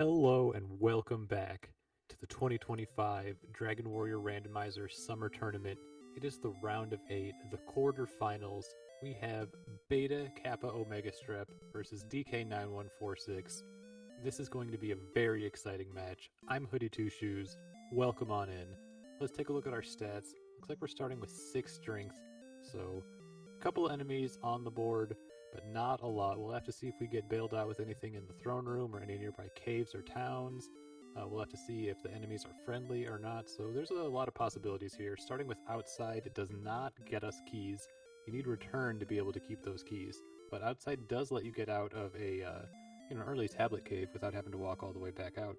Hello and welcome back to the 2025 Dragon Warrior Randomizer Summer Tournament. It is the round of 8, the quarterfinals. We have Beta Kappa Omega Strep versus DK9146. This is going to be a very exciting match. I'm Hoodie Two Shoes. Welcome on in. Let's take a look at our stats. Looks like we're starting with 6 strength, so a couple enemies on the board, but not a lot. We'll have to see if we get bailed out with anything in the throne room or any nearby caves or towns. We'll have to see if the enemies are friendly or not, so there's a lot of possibilities here. Starting with outside, it does not get us keys. You need return to be able to keep those keys, but outside does let you get out of an early tablet cave without having to walk all the way back out.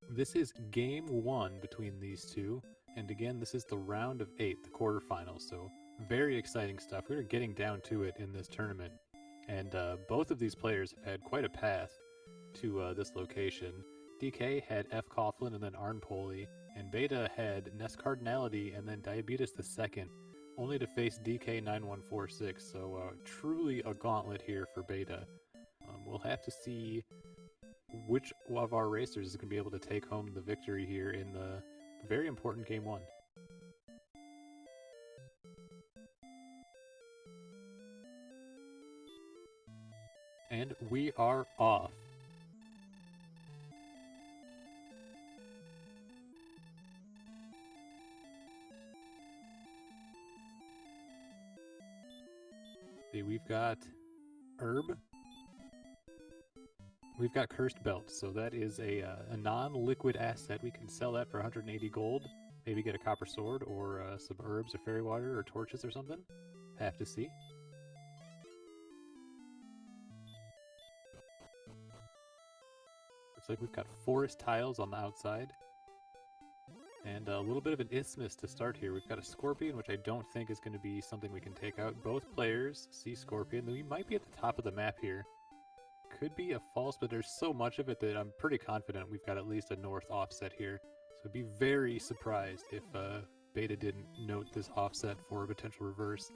This is game 1 between these two, and again, this is the round of 8, the quarterfinals, so very exciting stuff. We're getting down to it in this tournament, and both of these players have had quite a path to this location. DK had F. Coughlin and then Arnpoli, and Beta had Nest Cardinality and then Diabetes II, only to face DK9146, so truly a gauntlet here for Beta. We'll have to see which of our racers is going to be able to take home the victory here in the very important game 1. And we are off. See, we've got Herb. We've got Cursed Belt, so that is a non-liquid asset. We can sell that for 180 gold, maybe get a copper sword, or some herbs or fairy water or torches or something. Have to see. Looks like we've got forest tiles on the outside. And a little bit of an isthmus to start here. We've got a Scorpion, which I don't think is going to be something we can take out. Both players see Scorpion. We might be at the top of the map here. Could be a false, but there's so much of it that I'm pretty confident we've got at least a north offset here. So I'd be very surprised if Beta didn't note this offset for a potential reverse.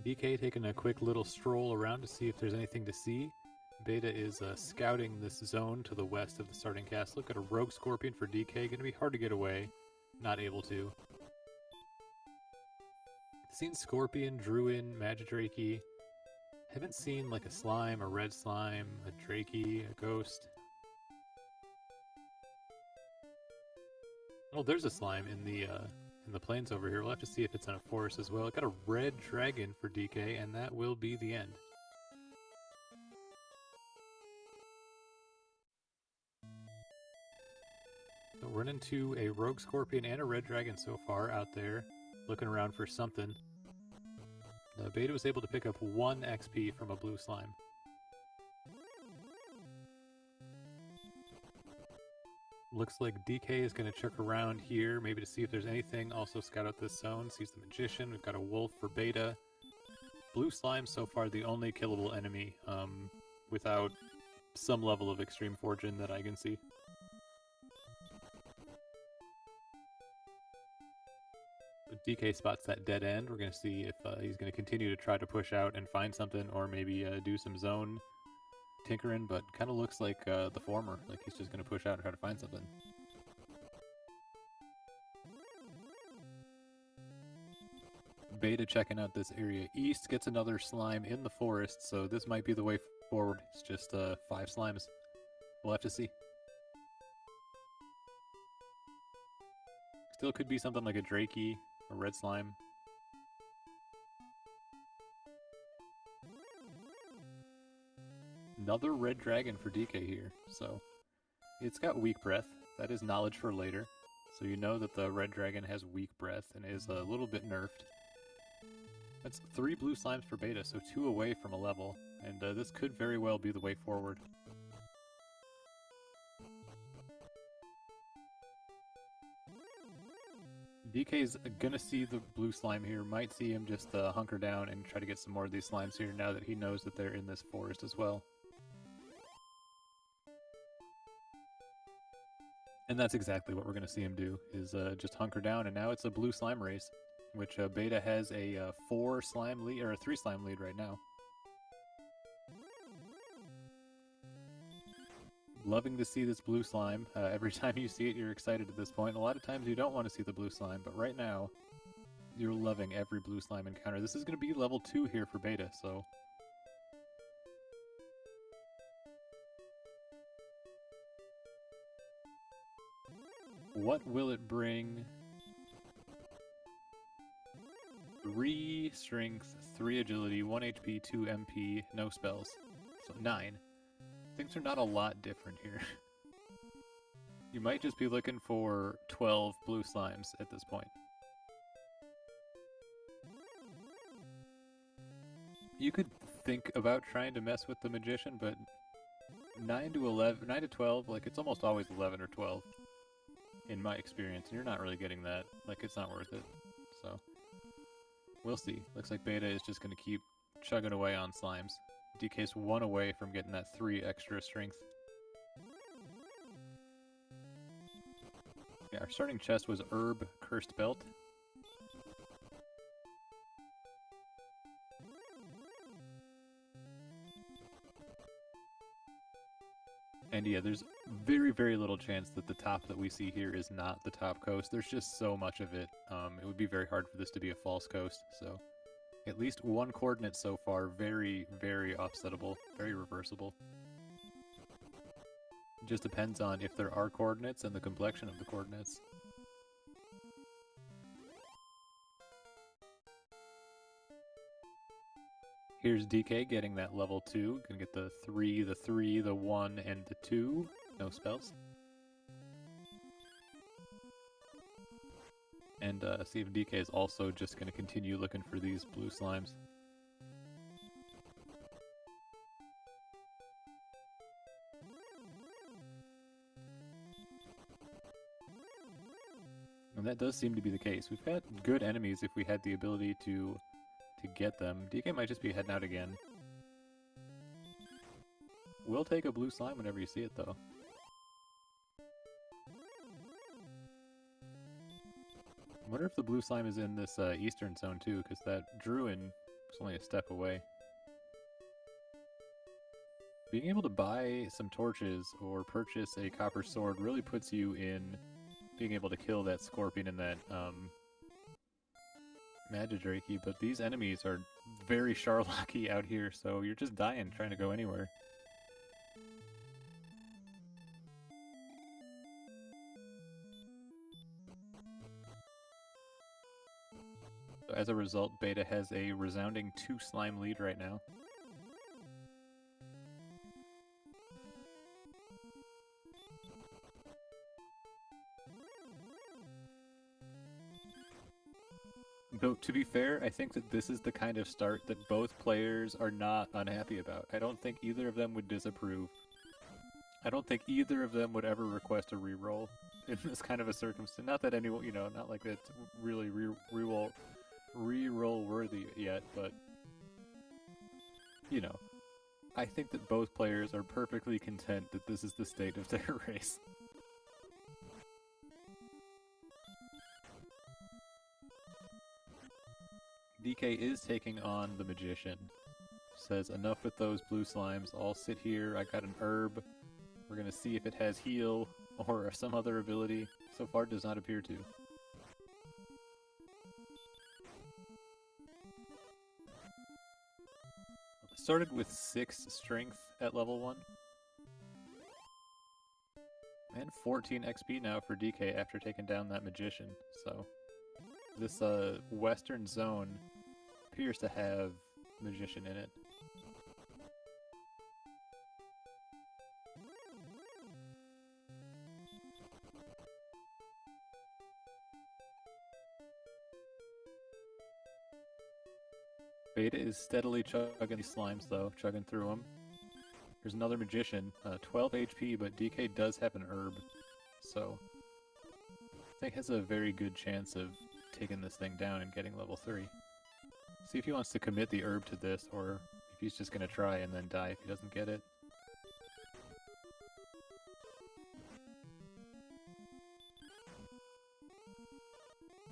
DK taking a quick little stroll around to see if there's anything to see. Beta is scouting this zone to the west of the starting castle. Got a Rogue Scorpion for DK, going to be hard to get away. Not able to. Seen Scorpion, Druid, Magidrake. Haven't seen like a slime, a red slime, a Drakey, a ghost. Oh, there's a slime in the plains over here. We'll have to see if it's in a forest as well. I got a red dragon for DK, and that will be the end. So we're into a Rogue Scorpion and a red dragon so far out there, looking around for something. The Beta was able to pick up 1 XP from a blue slime. Looks like DK is going to check around here, maybe to see if there's anything. Also scout out this zone, sees the Magician. We've got a Wolf for Beta. Blue slime so far the only killable enemy, without some level of extreme fortune that I can see. DK spots that dead end. We're going to see if he's going to continue to try to push out and find something, or maybe do some zone tinkering, but kind of looks like the former, like he's just going to push out and try to find something. Beta checking out this area east, gets another slime in the forest, so this might be the way forward. It's just 5 slimes. We'll have to see. Still could be something like a Drakey, a red slime. Another red dragon for DK here, so it's got weak breath. That is knowledge for later. So you know that the red dragon has weak breath and is a little bit nerfed. That's 3 blue slimes for Beta, so 2 away from a level, and this could very well be the way forward. DK's gonna see the blue slime here, might see him just hunker down and try to get some more of these slimes here now that he knows that they're in this forest as well. And that's exactly what we're gonna see him do, is just hunker down, and now it's a blue slime race. which Beta has a 4 slime lead, or a 3 slime lead right now. Loving to see this blue slime. Every time you see it, you're excited at this point. A lot of times you don't want to see the blue slime, but right now, you're loving every blue slime encounter. This is going to be level 2 here for Beta, so... What will it bring? 3 strength, 3 agility, 1 HP, 2 MP, no spells. So 9. Things are not a lot different here. You might just be looking for 12 blue slimes at this point. You could think about trying to mess with the Magician, but 9 to 12, like it's almost always 11 or 12 in my experience, and you're not really getting that. Like, it's not worth it. So, we'll see. Looks like Beta is just going to keep chugging away on slimes. DK's 1 away from getting that 3 extra strength. Yeah, our starting chest was Herb Cursed Belt. And yeah, there's very, very little chance that the top that we see here is not the top coast. There's just so much of it. It would be very hard for this to be a false coast, so... At least 1 coordinate so far, very, very offsettable, very reversible. It just depends on if there are coordinates and the complexion of the coordinates. Here's DK getting that level 2. Gonna get the 3, the 1, and the 2. No spells. And see if DK is also just going to continue looking for these blue slimes. And that does seem to be the case. We've got good enemies if we had the ability to get them. DK might just be heading out again. We'll take a blue slime whenever you see it, though. I wonder if the blue slime is in this eastern zone too, because that Druid was only a step away. Being able to buy some torches or purchase a copper sword really puts you in being able to kill that scorpion and that Magidrake, but these enemies are very Sharlocky out here, so you're just dying trying to go anywhere. So as a result, Beta has a resounding 2 slime lead right now. Though, to be fair, I think that this is the kind of start that both players are not unhappy about. I don't think either of them would disapprove. I don't think either of them would ever request a reroll in this kind of a circumstance. Not that anyone, you know, not like it's really reroll worthy yet, but, you know, I think that both players are perfectly content that this is the state of their race. DK is taking on the Magician. Says, enough with those blue slimes, I'll sit here, I got an herb. We're gonna see if it has heal or some other ability. So far does not appear to. Started with 6 strength at level 1. And 14 XP now for DK after taking down that Magician, so... This western zone appears to have Magician in it. Beta is steadily chugging these slimes though, chugging through them. There's another Magician, 12 HP, but DK does have an herb, so I think has a very good chance of taking this thing down and getting level 3. See if he wants to commit the herb to this, or if he's just going to try and then die if he doesn't get it.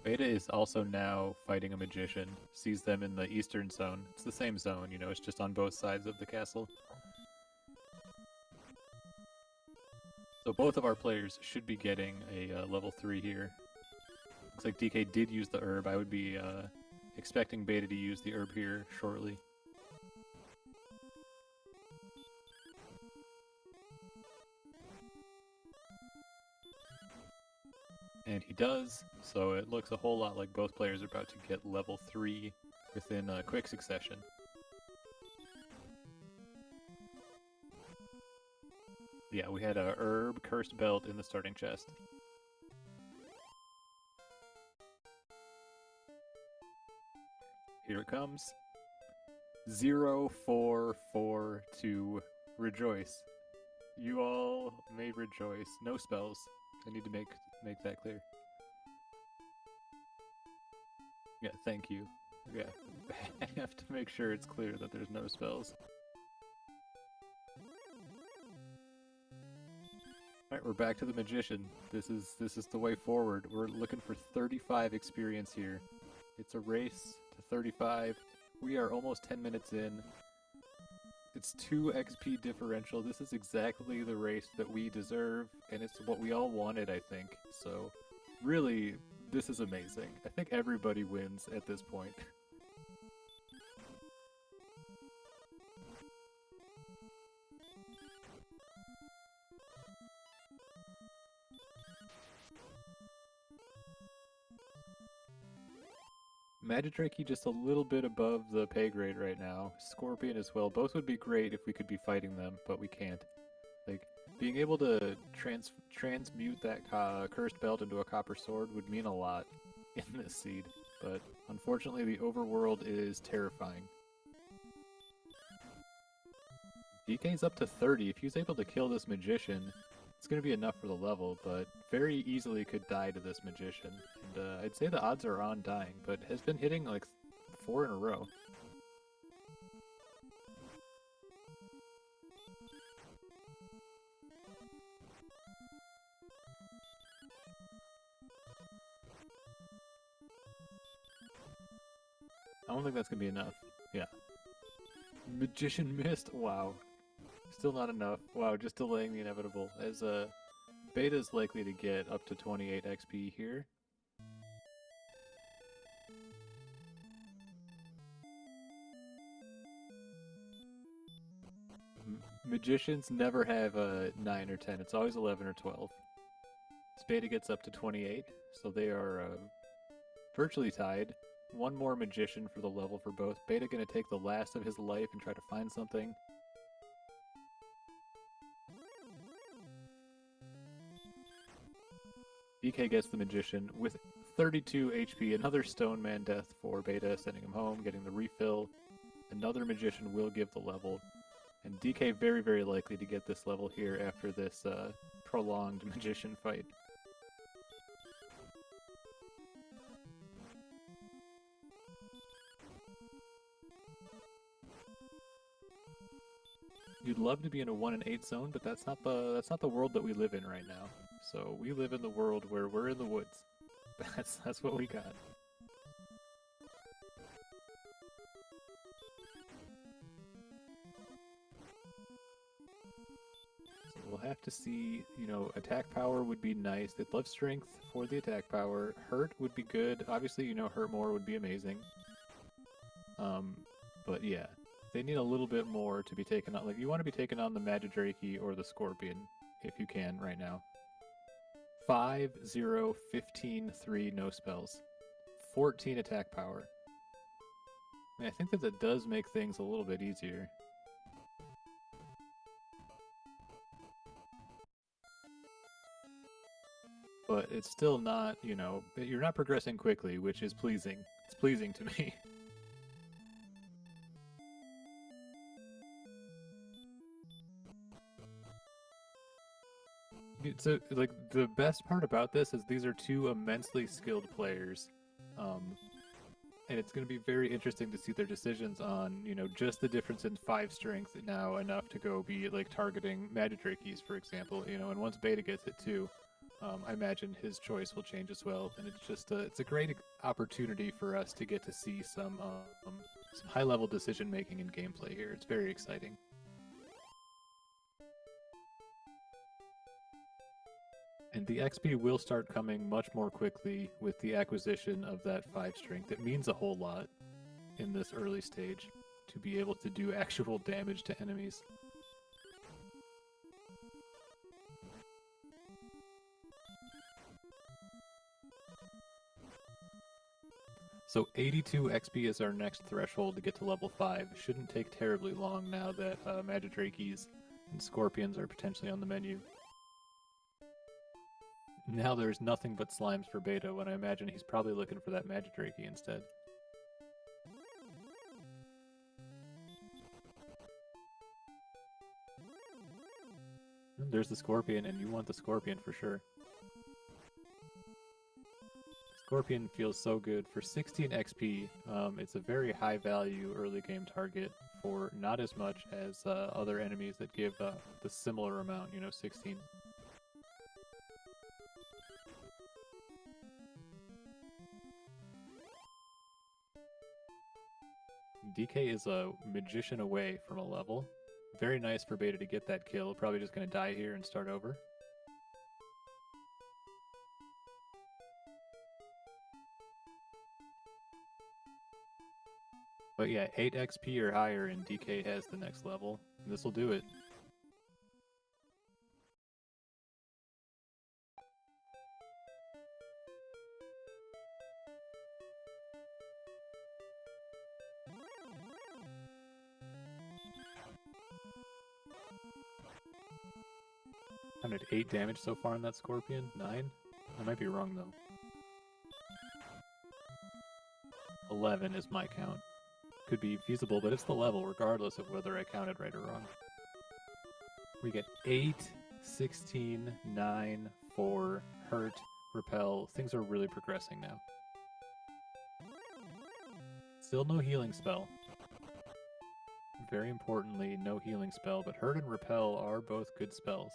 Beta is also now fighting a magician, sees them in the eastern zone. It's the same zone, you know, it's just on both sides of the castle. So both of our players should be getting a level 3 here. Looks like DK did use the herb. I would be expecting Beta to use the herb here shortly. And he does, so it looks a whole lot like both players are about to get level 3 within a quick succession. Yeah, we had a herb cursed belt in the starting chest. Here it comes. 0442. Rejoice. You all may rejoice. No spells. I need to make that clear. Yeah, thank you. Yeah, I have to make sure it's clear that there's no spells. Alright, we're back to the magician. This is the way forward. We're looking for 35 experience here. It's a race to 35. We are almost 10 minutes in. It's 2 XP differential. This is exactly the race that we deserve, and it's what we all wanted, I think. So, really, this is amazing. I think everybody wins at this point. Magidrake just a little bit above the pay grade right now. Scorpion as well. Both would be great if we could be fighting them, but we can't. Like, being able to transmute that cursed belt into a copper sword would mean a lot in this seed, but unfortunately the overworld is terrifying. DK's up to 30. If he's able to kill this magician, it's going to be enough for the level, but very easily could die to this magician. And I'd say the odds are on dying, but has been hitting like 4 in a row. I don't think that's going to be enough. Yeah. Magician missed? Wow. Still not enough. Wow, just delaying the inevitable. As Beta's likely to get up to 28 XP here. Magicians never have a 9 or 10. It's always 11 or 12. As Beta gets up to 28, so they are virtually tied. One more magician for the level for both. Beta gonna take the last of his life and try to find something. DK gets the magician with 32 HP. Another Stone Man death for Beta, sending him home, getting the refill. Another magician will give the level. And DK very, very likely to get this level here after this prolonged magician fight. You'd love to be in a 1 and 8 zone, but that's not the world that we live in right now. So we live in the world where we're in the woods. That's what we got. So we'll have to see, you know, attack power would be nice. They'd love strength for the attack power. Hurt would be good. Obviously, you know, hurt more would be amazing. But yeah, they need a little bit more to be taken on. Like, you want to be taking on the Magidrake or the Scorpion, if you can, right now. 5, 0, 15, 3, no spells. 14 attack power. I mean, I think that does make things a little bit easier. But it's still not, you know, you're not progressing quickly, which is pleasing. It's pleasing to me. So, like, the best part about this is these are 2 immensely skilled players. And it's going to be very interesting to see their decisions on, you know, just the difference in 5 strength now enough to go be, like, targeting Magidrakes, for example, you know, and once Beta gets it too. I imagine his choice will change as well, and it's just it's a great opportunity for us to get to see some high-level decision-making and gameplay here. It's very exciting. And the XP will start coming much more quickly with the acquisition of that 5 strength. It means a whole lot in this early stage to be able to do actual damage to enemies. So 82 XP is our next threshold to get to level 5. It shouldn't take terribly long now that Magidrakes and Scorpions are potentially on the menu. Now there's nothing but slimes for Beta, when I imagine he's probably looking for that Magidrake instead. And there's the Scorpion, and you want the Scorpion for sure. Scorpion feels so good. For 16 XP, it's a very high value early game target for not as much as other enemies that give the similar amount, 16. DK is a magician away from a level. Very nice for Beta to get that kill. Probably just going to die here and start over. But yeah, 8 XP or higher and DK has the next level. This will do it. I did 8 damage so far on that Scorpion. 9? I might be wrong though. 11 is my count. Could be feasible, but it's the level regardless of whether I counted right or wrong. We get 8, 16, 9, 4, hurt, repel. Things are really progressing now. Still no healing spell. Very importantly, no healing spell, but hurt and repel are both good spells.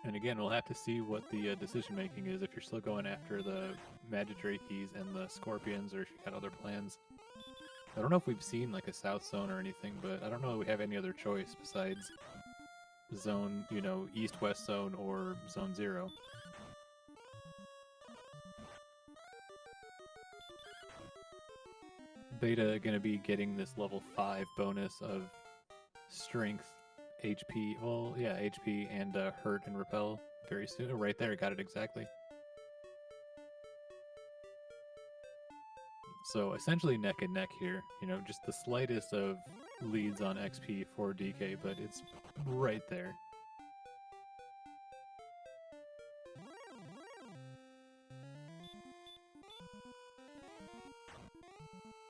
And again, we'll have to see what the decision-making is if you're still going after the Magidrakes and the Scorpions, or if you got other plans. I don't know if we've seen like a South Zone or anything, but I don't know if we have any other choice besides Zone, East-West Zone or Zone 0. Beta gonna be getting this level 5 bonus of Strength, HP, well, yeah, HP and hurt and repel very soon. Oh, right there, got it exactly. So essentially neck and neck here, just the slightest of leads on XP for DK, but it's right there.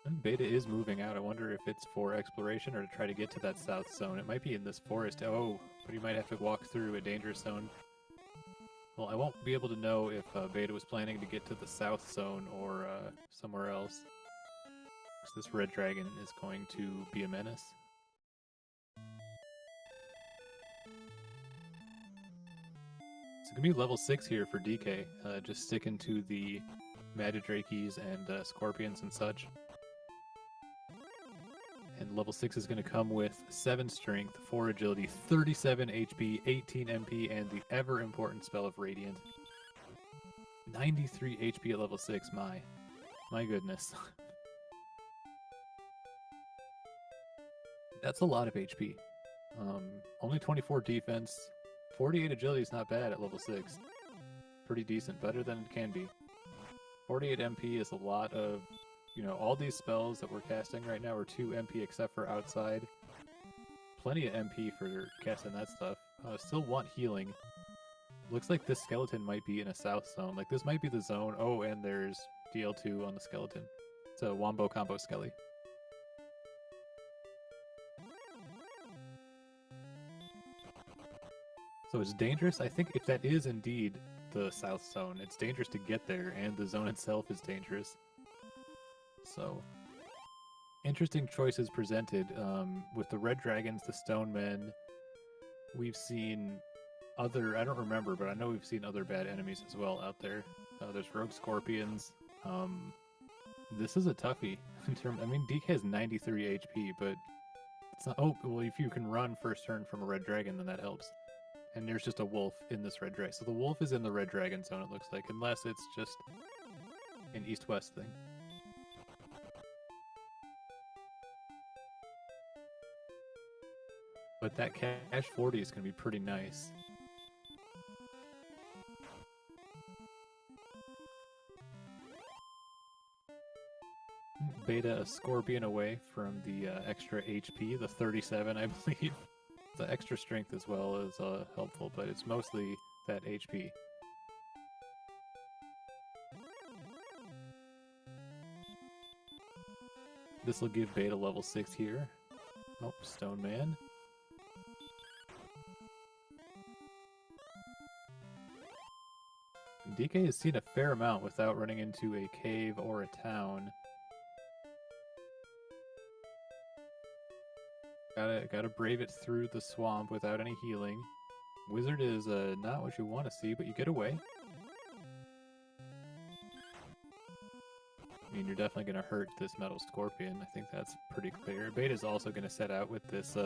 And Beta is moving out. I wonder if it's for exploration or to try to get to that South Zone. It might be in this forest. Oh, but you might have to walk through a dangerous zone. Well, I won't be able to know if Beta was planning to get to the South Zone or somewhere else. So this red dragon is going to be a menace. It's going to be level 6 here for DK, just sticking to the Magidrakes and Scorpions and such. And level 6 is going to come with 7 strength, 4 agility, 37 HP, 18 MP, and the ever-important spell of Radiant. 93 HP at level 6, my goodness. That's a lot of HP. Only 24 defense, 48 agility is not bad at level 6. Pretty decent, better than it can be. 48 MP is a lot of, all these spells that we're casting right now are 2 MP except for outside. Plenty of MP for casting that stuff. Still want healing. Looks like this skeleton might be in a South Zone. Like, this might be the zone. Oh, and there's DL2 on the skeleton. It's a Wombo Combo Skelly. So it's dangerous. I think if that is indeed the South Zone, it's dangerous to get there, and the zone itself is dangerous. So interesting choices presented. With the red dragons, the stone men, we've seen other, I don't remember, but I know we've seen other bad enemies as well out there. There's rogue scorpions. This is a toughie. I mean, DK has 93 HP, but it's not. Oh, well, if you can run first turn from a red dragon, then that helps. And there's just a wolf in this red dragon. So the wolf is in the red dragon zone, it looks like, unless it's just an east-west thing. But that cash 40 is going to be pretty nice. Beta a scorpion away from the extra HP, the 37, I believe. The extra strength as well is helpful, but it's mostly that HP. This will give Beta level 6 here. Oh, Stone Man. DK has seen a fair amount without running into a cave or a town. Gotta brave it through the swamp without any healing. Wizard is not what you want to see, but you get away. I mean, you're definitely going to hurt this metal scorpion. I think that's pretty clear. Beta's also going to set out with this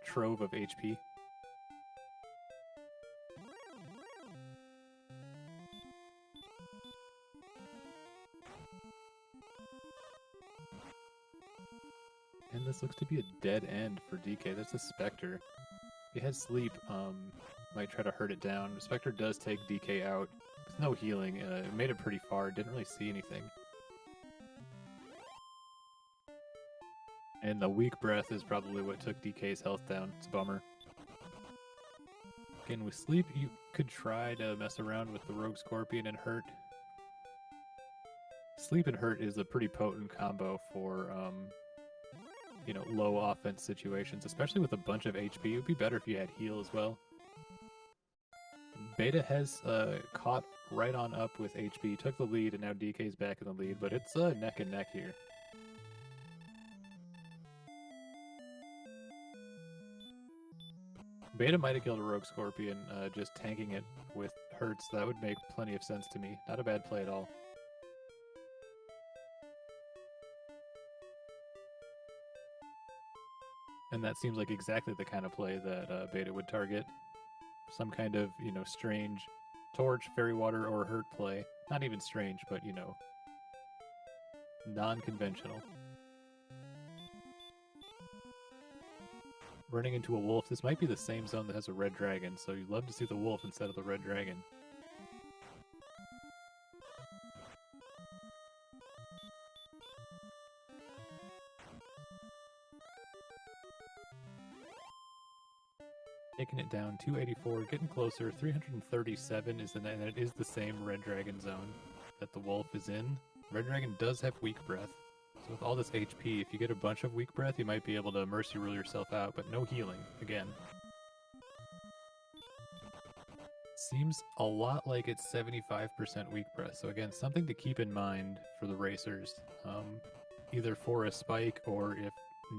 trove of HP. And this looks to be a dead end for DK. That's a Spectre. If he has sleep, might try to hurt it down. The Spectre does take DK out. With no healing. It made it pretty far. Didn't really see anything. And the weak breath is probably what took DK's health down. It's a bummer. Again, with sleep, you could try to mess around with the Rogue Scorpion and hurt. Sleep and hurt is a pretty potent combo for, you know, low offense situations, especially with a bunch of HP. It would be better if you had heal as well. Beta has caught right on up with HP, took the lead, and now DK's back in the lead, but it's neck and neck here. Beta might have killed a Rogue Scorpion, just tanking it with hurts. That would make plenty of sense to me. Not a bad play at all. And that seems like exactly the kind of play that Beta would target. Some kind of, you know, strange torch, fairy water, or hurt play. Not even strange, but, you know, non-conventional. Running into a wolf. This might be the same zone that has a red dragon, so you'd love to see the wolf instead of the red dragon. Taking it down, 284, getting closer, 337 is and it is the same red dragon zone that the wolf is in. Red dragon does have weak breath, so with all this HP, if you get a bunch of weak breath, you might be able to mercy rule yourself out, but no healing, again. Seems a lot like it's 75% weak breath, so again, something to keep in mind for the racers. Either for a spike, or if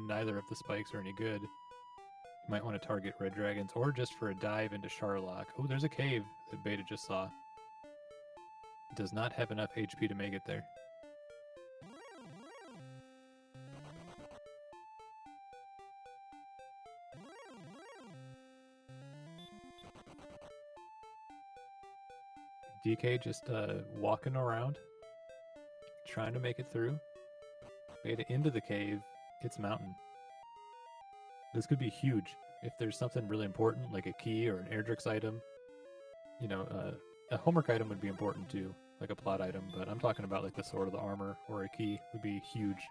neither of the spikes are any good, you might want to target red dragons, or just for a dive into Charlock. Oh, there's a cave that Beta just saw. Does not have enough HP to make it there. DK just walking around, trying to make it through. Beta into the cave, it's mountain. This could be huge if there's something really important, like a key or an Airdrix item. You know, a homework item would be important too, like a plot item, but I'm talking about like the sword or the armor or a key would be huge.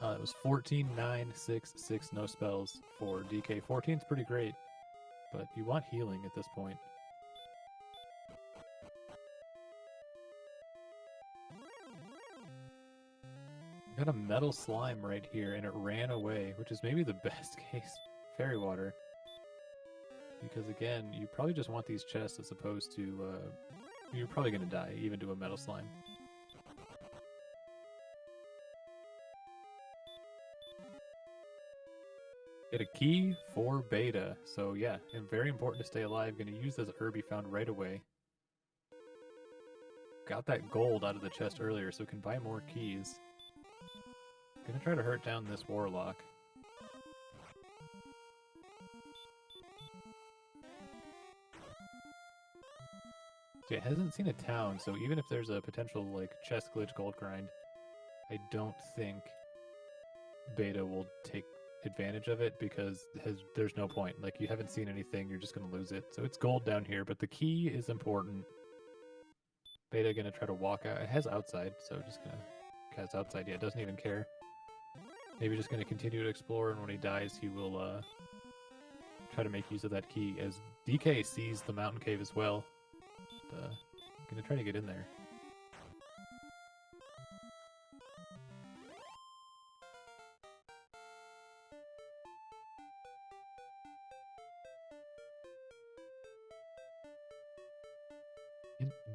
It was 14, 9, 6, 6, no spells for DK. 14's pretty great, but you want healing at this point. Got a metal slime right here, and it ran away, which is maybe the best case fairy water. Because again, you probably just want these chests as opposed to You're probably going to die, even to a metal slime. Get a key for beta. So yeah, and very important to stay alive. Going to use this herb he found right away. Got that gold out of the chest earlier, so can buy more keys. Gonna try to hurt down this warlock. So it hasn't seen a town, so even if there's a potential like chest glitch gold grind, I don't think beta will take advantage of it because there's no point. Like, you haven't seen anything, you're just gonna lose it. So it's gold down here, but the key is important. Beta gonna try to walk out. It has outside, so just gonna cast outside. Yeah, it doesn't even care. Maybe just gonna continue to explore, and when he dies, he will try to make use of that key. As DK sees the mountain cave as well, gonna try to get in there.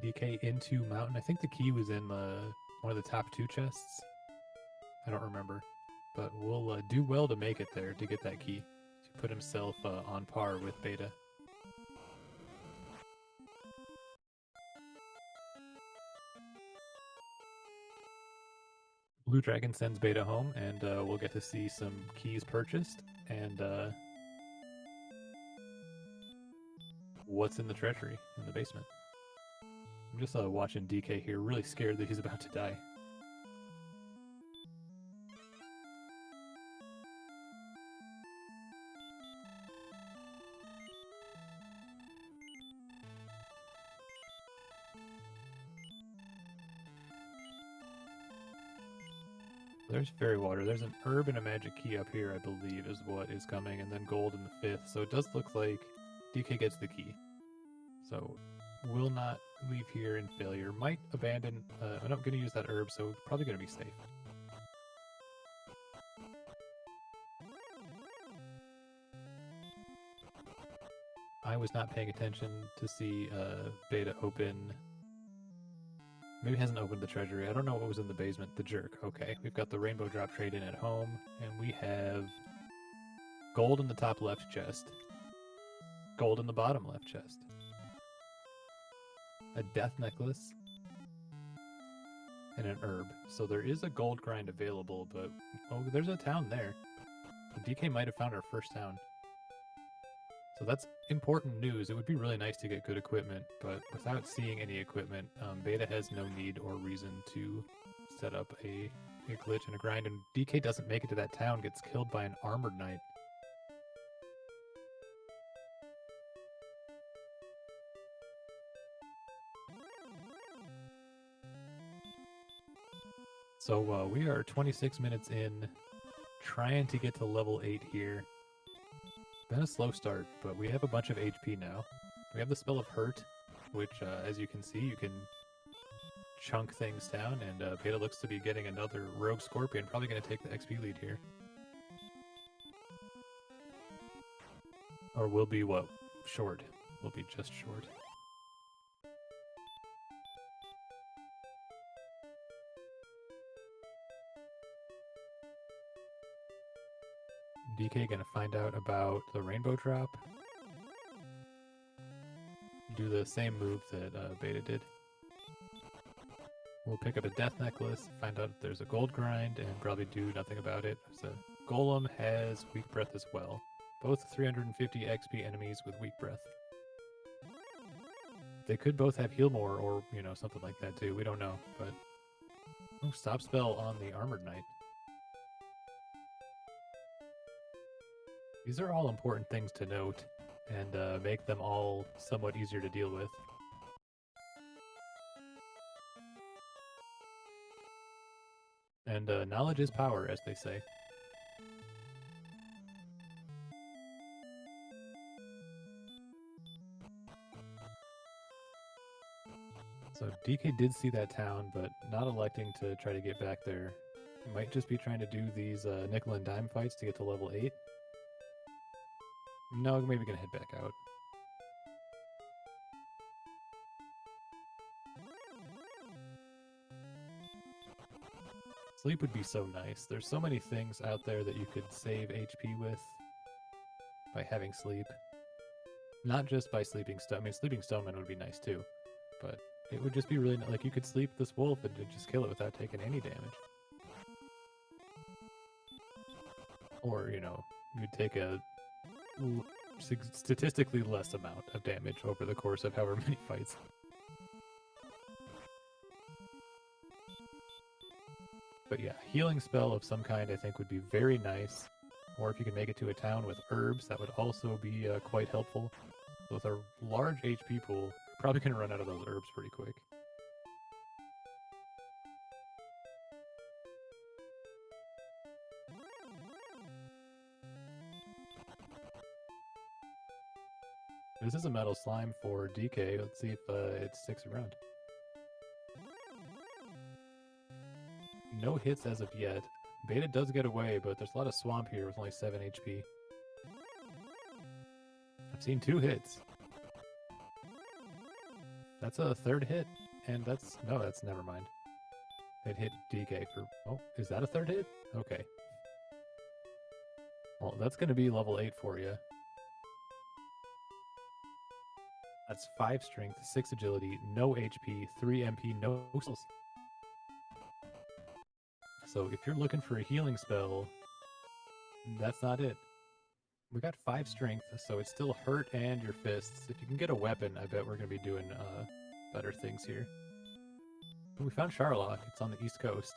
DK into mountain. I think the key was in one of the top 2 chests. I don't remember, but we'll do well to make it there to get that key to put himself on par with beta. Blue Dragon sends beta home, and we'll get to see some keys purchased and what's in the treasury in the basement. I'm just watching DK here, really scared that he's about to die. There's fairy water. There's an herb and a magic key up here, I believe, is what is coming, and then gold in the 5th. So it does look like DK gets the key. So will not leave here in failure. Might abandon. I'm not going to use that herb, so probably going to be safe. I was not paying attention to see beta open. Maybe hasn't opened the treasury. I don't know what was in the basement. The jerk. Okay, we've got the rainbow drop trade in at home, and we have gold in the top left chest, gold in the bottom left chest, a death necklace, and an herb. So there is a gold grind available, but oh, there's a town there. DK might have found our first town. So that's important news. It would be really nice to get good equipment, but without seeing any equipment, beta has no need or reason to set up a glitch and a grind, and DK doesn't make it to that town, gets killed by an armored knight. So we are 26 minutes in, trying to get to level 8 here. Been a slow start, but we have a bunch of HP now. We have the spell of Hurt, which, as you can see, you can chunk things down, and beta looks to be getting another Rogue Scorpion, probably going to take the XP lead here. Or will be, what? Short. Will be just short. DK gonna find out about the rainbow drop. Do the same move that beta did. We'll pick up a death necklace, find out if there's a gold grind, and probably do nothing about it. So Golem has weak breath as well. Both 350 XP enemies with weak breath. They could both have heal more, or, you know, something like that too. We don't know, but... Oh, stop spell on the armored knight. These are all important things to note, and make them all somewhat easier to deal with. And knowledge is power, as they say. So DK did see that town, but not electing to try to get back there. He might just be trying to do these nickel and dime fights to get to level 8. No, maybe gonna head back out. Sleep would be so nice. There's so many things out there that you could save HP with by having sleep. Not just by sleeping stone. I mean, sleeping stoneman would be nice too, but it would just be really like you could sleep this wolf and just kill it without taking any damage. Or, you know, you'd take a statistically less amount of damage over the course of however many fights. But yeah, healing spell of some kind I think would be very nice. Or if you can make it to a town with herbs, that would also be quite helpful. So with a large HP pool, you're probably going to run out of those herbs pretty quick. This is a metal slime for DK. Let's see if it sticks around. No hits as of yet. Beta does get away, but there's a lot of swamp here with only 7 HP. I've seen 2 hits. That's a 3rd hit, and that's... No, that's... never mind. It hit DK for... Oh, is that a 3rd hit? Okay. Well, that's going to be level 8 for you. That's 5 strength, 6 agility, no HP, 3 MP, no skills. So if you're looking for a healing spell, that's not it. We got 5 strength, so it's still hurt and your fists. If you can get a weapon, I bet we're going to be doing better things here. We found Charlock. It's on the east coast.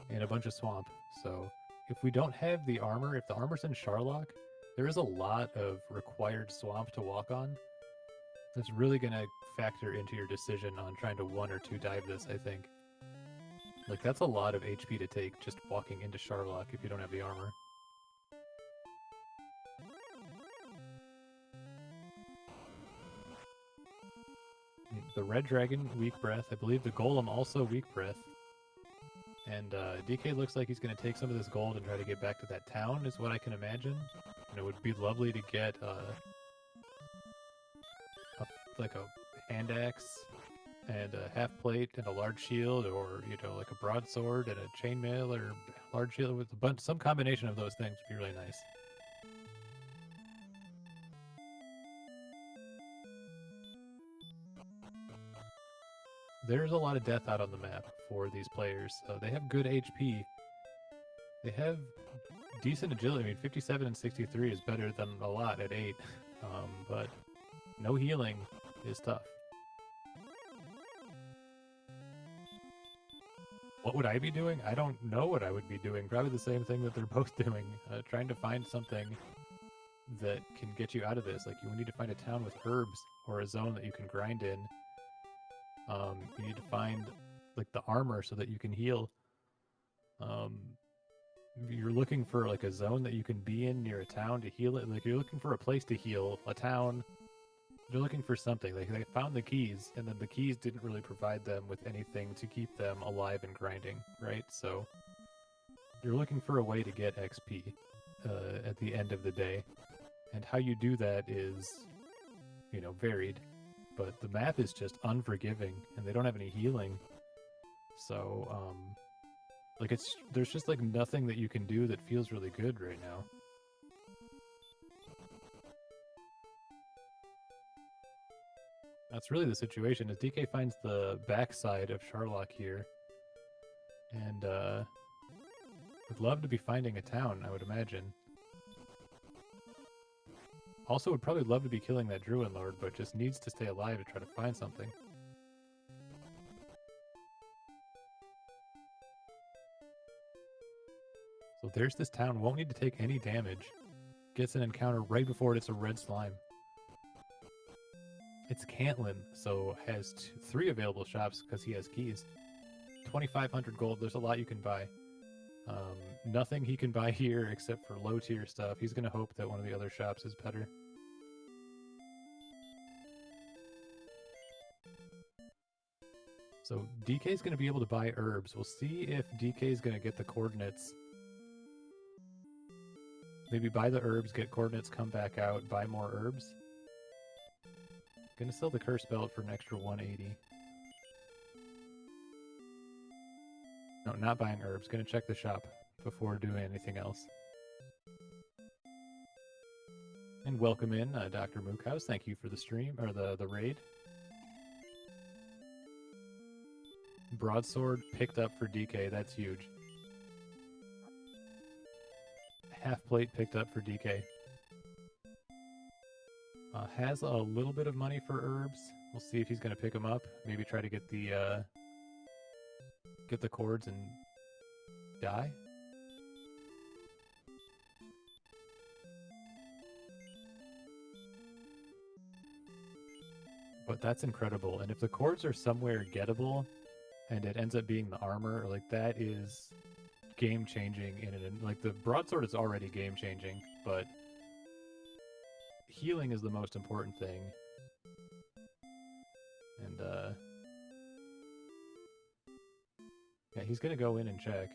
And a bunch of swamp. So if we don't have the armor, if the armor's in Charlock, there is a lot of required swamp to walk on. That's really going to factor into your decision on trying to 1 or 2 dive this, I think. Like, that's a lot of HP to take just walking into Charlock if you don't have the armor. The red dragon, weak breath. I believe the golem also weak breath. And DK looks like he's going to take some of this gold and try to get back to that town, is what I can imagine. And it would be lovely to get like a hand axe and a half plate and a large shield, or, you know, like a broadsword and a chainmail or large shield with a bunch, some combination of those things would be really nice. There's a lot of death out on the map for these players. They have good HP. They have decent agility. I mean, 57 and 63 is better than a lot at 8. But no healing is tough. What would I be doing? I don't know what I would be doing. Probably the same thing that they're both doing. Trying to find something that can get you out of this. Like, you need to find a town with herbs or a zone that you can grind in. You need to find, like, the armor so that you can heal. You're looking for, like, a zone that you can be in near a town to heal it. Like, you're looking for a place to heal, a town. They're looking for something. Like, they found the keys, and then the keys didn't really provide them with anything to keep them alive and grinding, right? So you're looking for a way to get XP at the end of the day. And how you do that is, you know, varied. But the map is just unforgiving, and they don't have any healing. So, like, there's just, like, nothing that you can do that feels really good right now. That's really the situation, as DK finds the backside of Charlock here. And, would love to be finding a town, I would imagine. Also would probably love to be killing that Druid Lord, but just needs to stay alive to try to find something. So there's this town, won't need to take any damage. Gets an encounter right before it's a red slime. It's Cantlin, so has 3 available shops because he has keys. 2,500 gold, there's a lot you can buy. Nothing he can buy here except for low tier stuff. He's going to hope that one of the other shops is better. So DK's going to be able to buy herbs. We'll see if DK's going to get the coordinates. Maybe buy the herbs, get coordinates, come back out, buy more herbs. Gonna sell the curse belt for an extra 180. No, not buying herbs. Gonna check the shop before doing anything else. And welcome in, Dr. Mookhouse. Thank you for the stream, or the raid. Broadsword picked up for DK. That's huge. Half plate picked up for DK. Has a little bit of money for herbs. We'll see if he's going to pick them up. Maybe try to get the cords and die. But that's incredible. And if the cords are somewhere gettable, and it ends up being the armor, like that is game-changing in it. Like the broadsword is already game-changing, but healing is the most important thing. And yeah, he's gonna go in and check.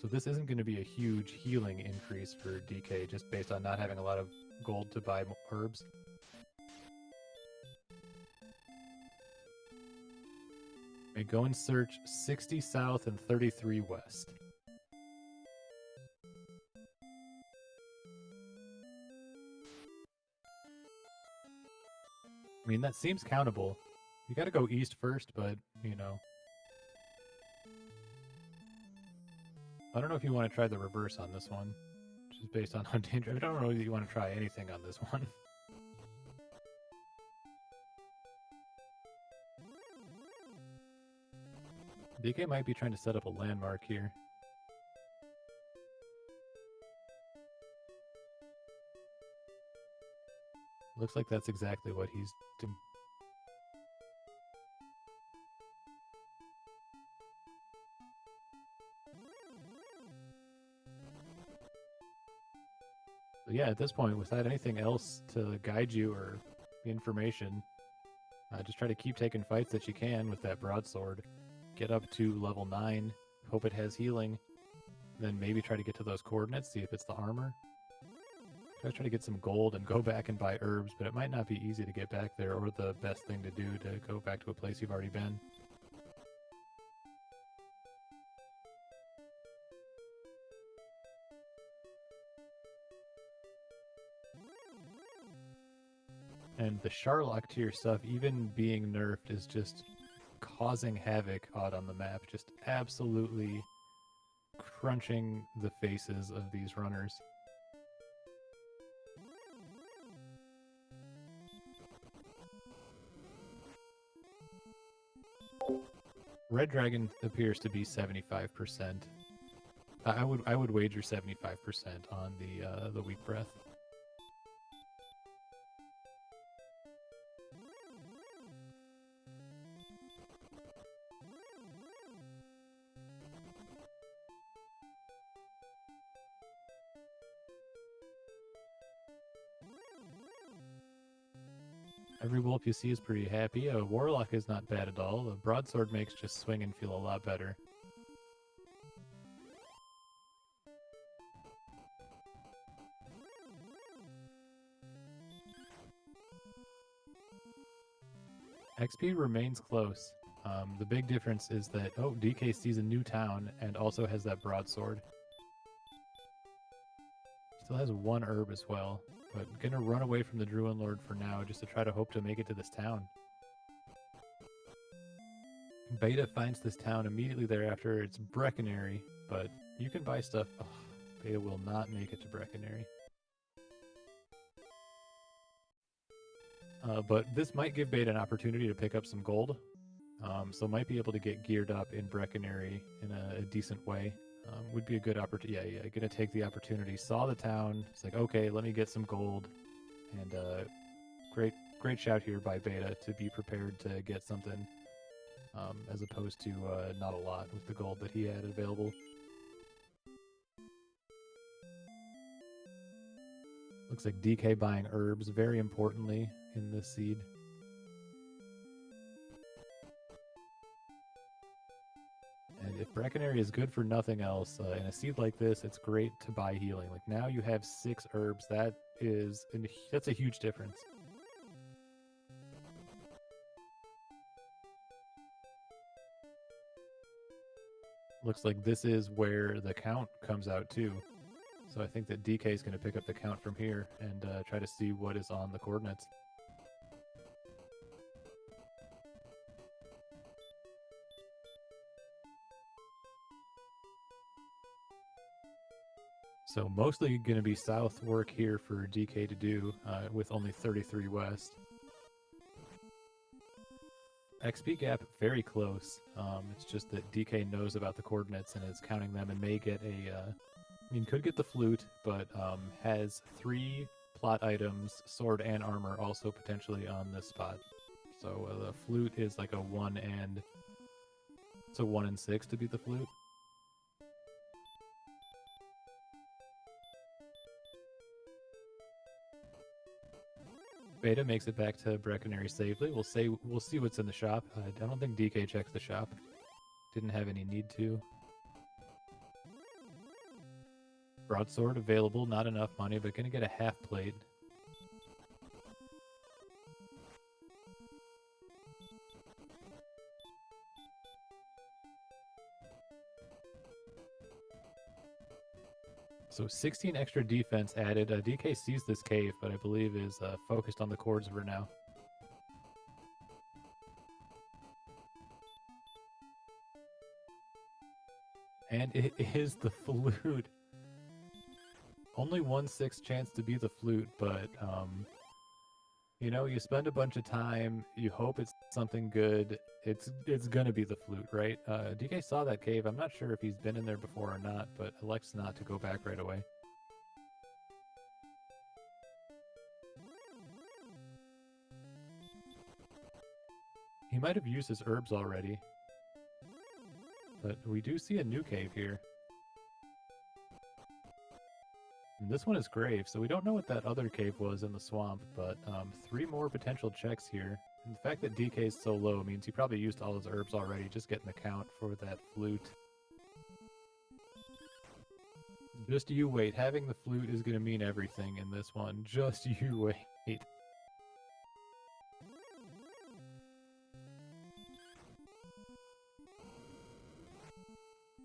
So this isn't going to be a huge healing increase for DK just based on not having a lot of gold to buy herbs. We go and search 60 south and 33 west. I mean, that seems countable. You gotta go east first, but, you know. I don't know if you want to try the reverse on this one. Just based on how dangerous. I don't know if you want to try anything on this one. DK might be trying to set up a landmark here. Looks like that's exactly what he's doing. So yeah, at this point, without anything else to guide you or information, just try to keep taking fights that you can with that broadsword. Get up to level 9, hope it has healing, then maybe try to get to those coordinates, see if it's the armor. Try to get some gold and go back and buy herbs, but it might not be easy to get back there or the best thing to do to go back to a place you've already been. And the Sharlock tier stuff, even being nerfed, is just causing havoc out on the map, just absolutely crunching the faces of these runners. Red Dragon appears to be 75%. I would wager 75% on the weak breath. Every wolf you see is pretty happy. A warlock is not bad at all. A broadsword makes just swinging feel a lot better. XP remains close. The big difference is that, oh, DK sees a new town and also has that broadsword. Still has one herb as well. But I'm gonna run away from the Druid Lord for now, just to try to hope to make it to this town. Beta finds this town immediately thereafter. It's Brecconary, but you can buy stuff. Oh, Beta will not make it to Brecconary. But this might give Beta an opportunity to pick up some gold. So might be able to get geared up in Brecconary in a decent way. Would be a good opportunity. Yeah, gonna take the opportunity. Saw the town. It's like, okay, let me get some gold. And great shout here by Beta to be prepared to get something, as opposed to not a lot with the gold that he had available. Looks like DK buying herbs, very importantly in this seed. And if Brecconary is good for nothing else, in a seed like this, it's great to buy healing. Like now you have 6 herbs. That's a huge difference. Looks like this is where the count comes out too. So I think that DK is going to pick up the count from here and try to see what is on the coordinates. So mostly going to be south work here for DK to do with only 33 west. XP gap very close. It's just that DK knows about the coordinates and is counting them and may get a... I mean, could get the flute, but has 3 plot items, sword and armor, also potentially on this spot. So the flute is like a 1 and... It's a 1 and 6 to beat the flute. Beta makes it back to Brecconary safely. We'll see what's in the shop. I don't think DK checks the shop. Didn't have any need to. Broadsword available, not enough money, but gonna get a half plate. So 16 extra defense added. DK sees this cave, but I believe is focused on the cords for now. And it is the flute. Only 1/6 chance to be the flute, but you know, you spend a bunch of time, you hope it's something good, it's gonna be the flute, right? DK saw that cave. I'm not sure if he's been in there before or not, but elects not to go back right away. He might have used his herbs already, but we do see a new cave here. And this one is grave, so we don't know what that other cave was in the swamp, but 3 more potential checks here. And the fact that DK is so low means he probably used all his herbs already, just getting the count for that flute. Just you wait. Having the flute is going to mean everything in this one. Just you wait.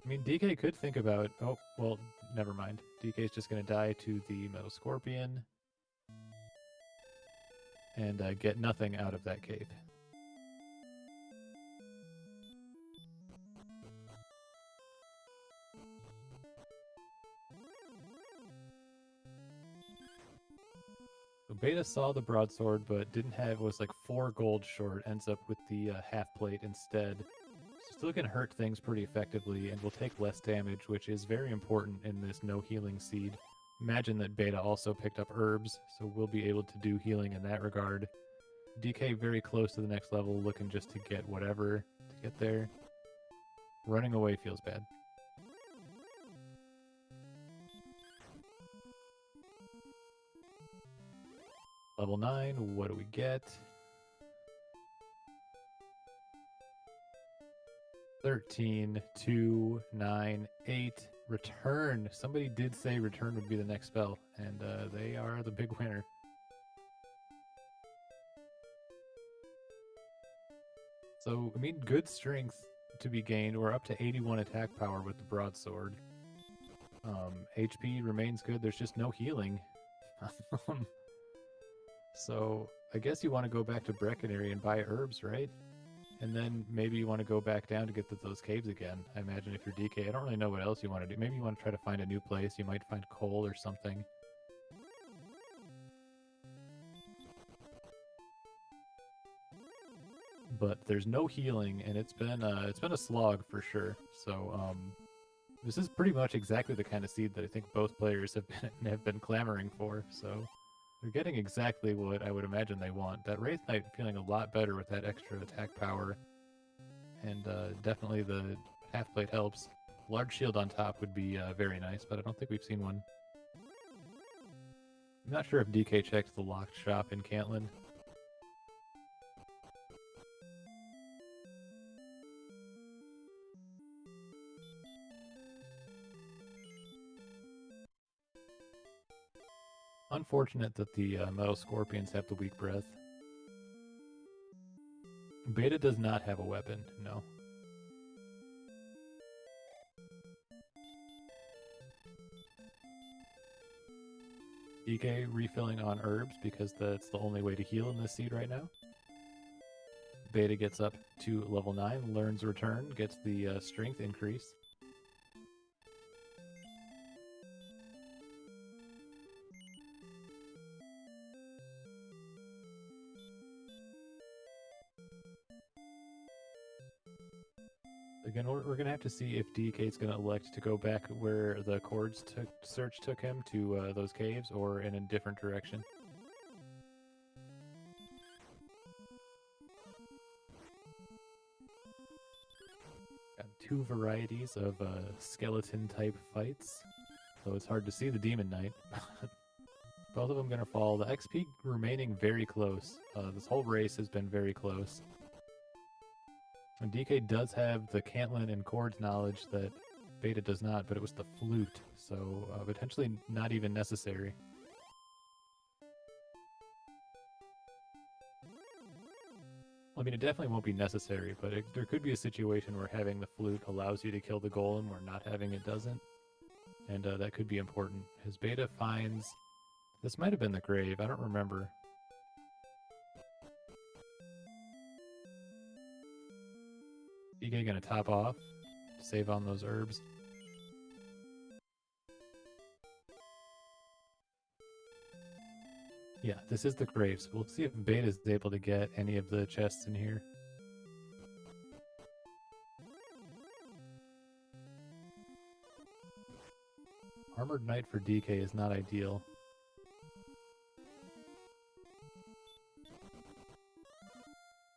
I mean, DK could think about... Oh, well, never mind. DK's just going to die to the Metal Scorpion. And get nothing out of that cave. So Beta saw the broadsword, but didn't have... was like 4 gold short. Ends up with the half plate instead. Still can hurt things pretty effectively and will take less damage, which is very important in this no healing seed. Imagine that Beta also picked up herbs, so we'll be able to do healing in that regard. DK very close to the next level, looking just to get whatever to get there. Running away feels bad. Level 9, what do we get? 13, 2, 9, 8. Return. Somebody did say return would be the next spell, and they are the big winner. So, I mean, good strength to be gained. We're up to 81 attack power with the broadsword. HP remains good. There's just no healing. So, I guess you want to go back to Brecconary and buy herbs, right? And then maybe you want to go back down to get to those caves again. I imagine if you're DK, I don't really know what else you want to do. Maybe you want to try to find a new place. You might find coal or something. But there's no healing, and it's been a slog for sure. So this is pretty much exactly the kind of seed that I think both players have been clamoring for. So they're getting exactly what I would imagine they want. That Wraith Knight feeling a lot better with that extra attack power. And definitely the half plate helps. Large shield on top would be very nice, but I don't think we've seen one. I'm not sure if DK checks the locked shop in Cantlin. Unfortunate that the Metal Scorpions have the weak breath. Beta does not have a weapon, no. DK refilling on herbs because that's the only way to heal in this seed right now. Beta gets up to level 9, learns return, gets the strength increase. Again, we're going to have to see if DK's going to elect to go back where the Chords search took him to those caves or in a different direction. Got two varieties of skeleton-type fights, so it's hard to see the Demon Knight. Both of them going to fall. The XP remaining very close. This whole race has been very close. And DK does have the Cantlin and Chords knowledge that Beta does not, but it was the flute, so potentially not even necessary. I mean, it definitely won't be necessary, but there could be a situation where having the flute allows you to kill the golem, where not having it doesn't. And that could be important. His Beta finds... This might have been the grave, I don't remember. DK gonna top off, save on those herbs. Yeah, this is the grave, so we'll see if Beta is able to get any of the chests in here. Armored Knight for DK is not ideal.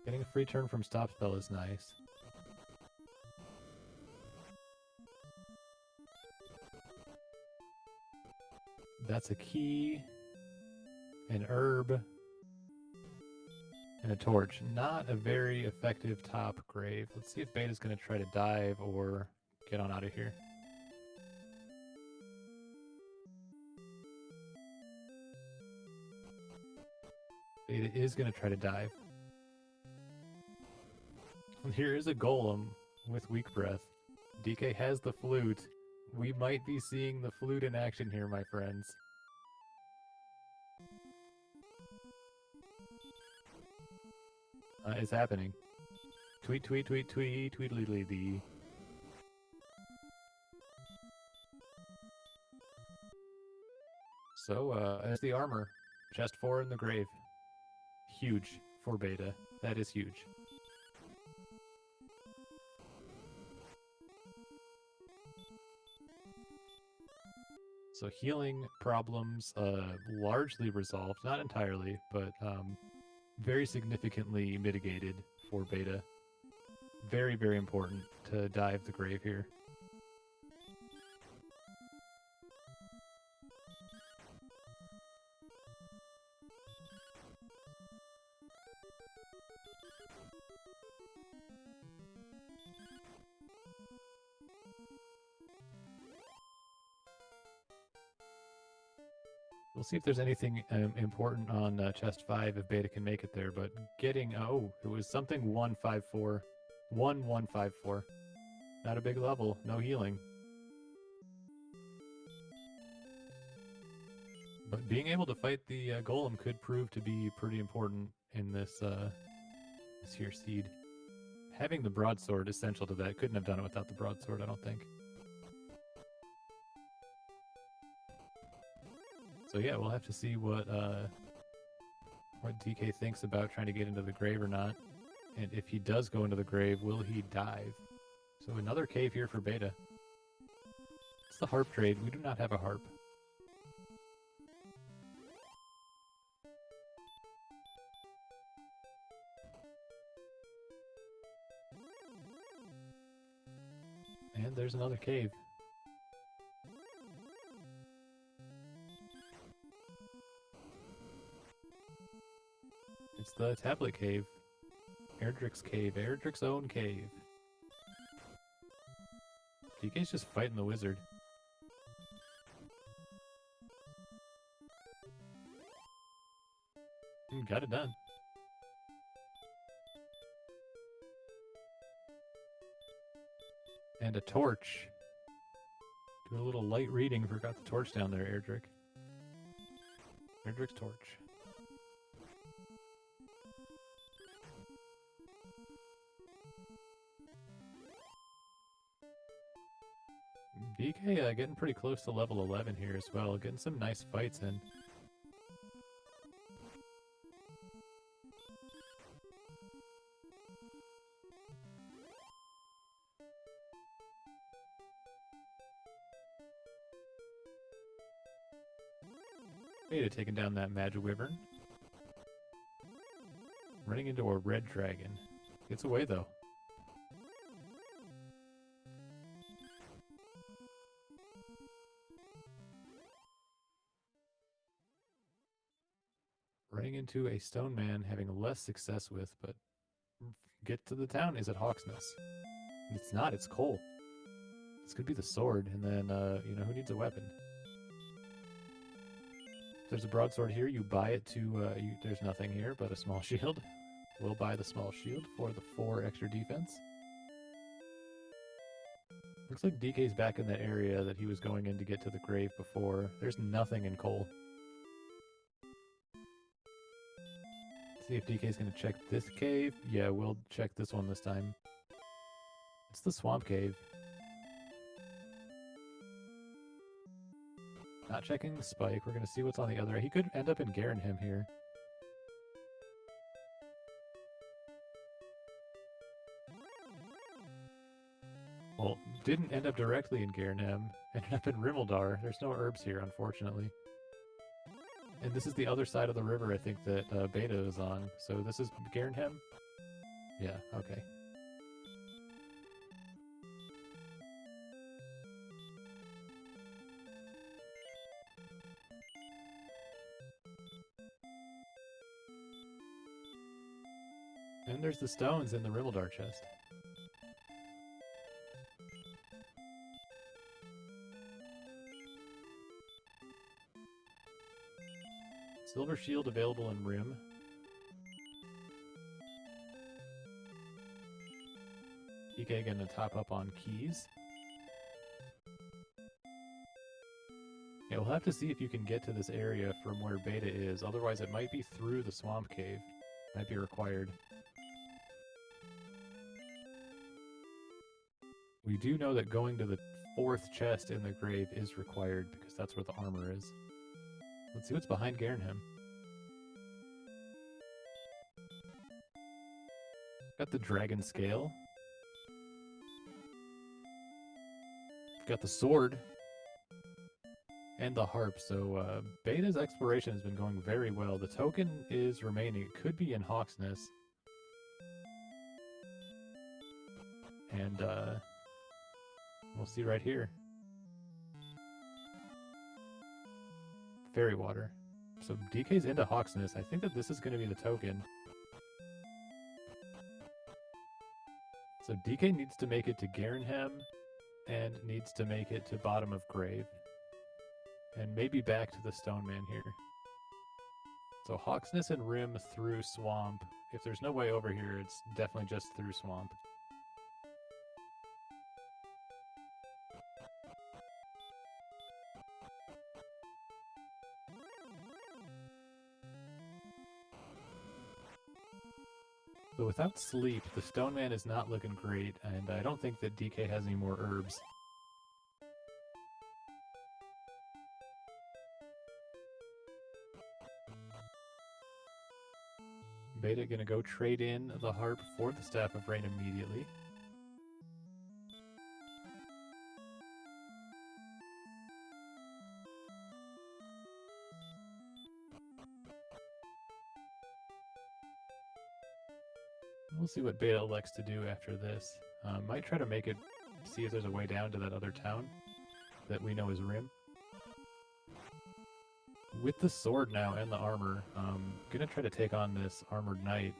Getting a free turn from Stop Spell is nice. That's a key, an herb, and a torch. Not a very effective top grave. Let's see if Beta's going to try to dive or get on out of here. Beta is going to try to dive. Here is a golem with weak breath. DK has the flute. We might be seeing the flute in action here, my friends. It's happening. Tweet, tweet, tweet, tweet, tweedly-dee. So, as the armor, chest 4 in the grave. Huge for Beta. That is huge. So healing problems largely resolved, not entirely, but very significantly mitigated for Beta. Very, very important to dive the grave here. We'll see if there's anything important on chest 5 if Beta can make it there, but getting... Oh, it was something 154. 1154. Not a big level, no healing. But being able to fight the golem could prove to be pretty important in this here seed. Having the broadsword essential to that. Couldn't have done it without the broadsword, I don't think. So yeah, we'll have to see what DK thinks about trying to get into the grave or not. And if he does go into the grave, will he dive? So another cave here for Beta. It's the harp trade. We do not have a harp. And there's another cave. It's the tablet cave. Erdrick's cave. Erdrick's own cave. DK's just fighting the wizard. Got it done. And a torch. Do a little light reading. Forgot the torch down there, Erdrick. Mildred's torch. DK getting pretty close to level 11 here as well, getting some nice fights in. Beta taking down that Magic Wyvern. Running into a red dragon. Gets away though. Running into a stone man, having less success with, but get to the town. Is it Hawksness? It's not, it's Cole. This could be the sword, and then, you know, who needs a weapon? There's a broadsword here. You buy it to, there's nothing here but a small shield. We'll buy the small shield for the 4 extra defense. Looks like DK's back in that area that he was going in to get to the grave before. There's nothing in Cole. See if DK's going to check this cave. Yeah, we'll check this one this time. It's the swamp cave. Not checking the spike. We're going to see what's on the other. He could end up in Garenham here. Well, didn't end up directly in Garenham. Ended up in Rimmildar. There's no herbs here, unfortunately. And this is the other side of the river, I think, that Beta is on. So this is Garenham? Yeah, okay. And there's the stones in the Rimmildar chest. Silver shield available in Rim. DK gonna top up on keys. Yeah, we'll have to see if you can get to this area from where Beta is. Otherwise, it might be through the swamp cave. Might be required. We do know that going to the 4th chest in the grave is required because that's where the armor is. Let's see what's behind Garenham. Got the dragon scale. Got the sword. And the harp. So Beta's exploration has been going very well. The token is remaining. It could be in Hawksness. And we'll see right here. Fairy water. So DK's into Hawksness. I think that this is going to be the token. So DK needs to make it to Garenham and needs to make it to bottom of grave. And maybe back to the stone man here. So Hawksness and Rim through swamp. If there's no way over here, it's definitely just through swamp. So without sleep, the stone man is not looking great, and I don't think that DK has any more herbs. Beta gonna go trade in the harp for the Staff of Rain immediately. We'll see what Beta elects to do after this. Might try to make it, see if there's a way down to that other town that we know is Rim. With the sword now and the armor, gonna try to take on this Armored Knight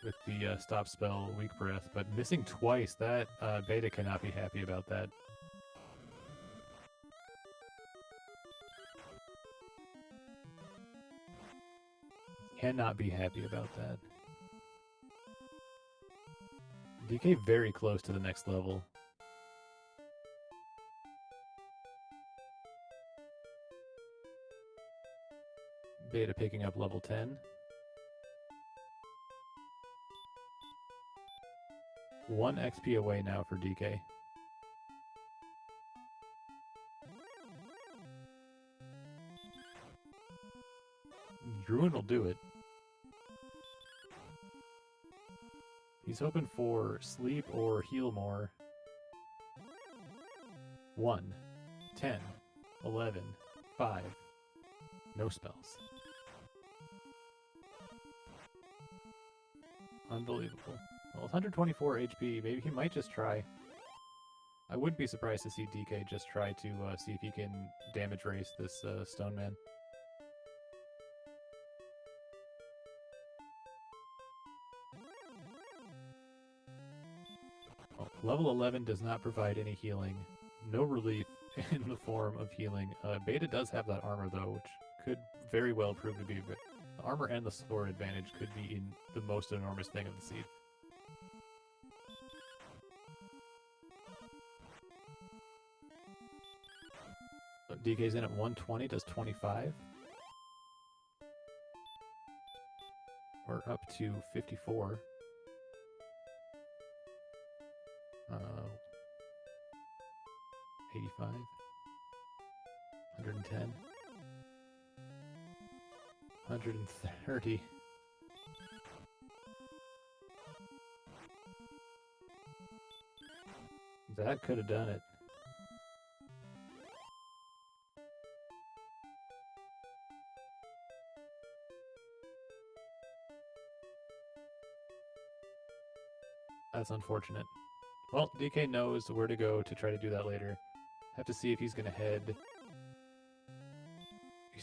with the stop spell Weak Breath, but missing twice, that Beta cannot be happy about that. Cannot be happy about that. DK very close to the next level. Beta picking up level 10. 1 XP away now for DK. Druin will do it. He's hoping for sleep or heal more. 1, 10, 11, 5. No spells. Unbelievable. Well, 124 HP. Maybe he might just try. I wouldn't be surprised to see DK just try to see if he can damage race this Stone Man. Well, level 11 does not provide any healing. No relief in the form of healing. Beta does have that armor though, which could very well prove to be the armor and the sword advantage could be in the most enormous thing of the seed. So DK's in at 120, does 25. We're up to 54. 85. 110. 130. That could have done it. That's unfortunate. Well, DK knows where to go to try to do that later. Have to see if he's going to head...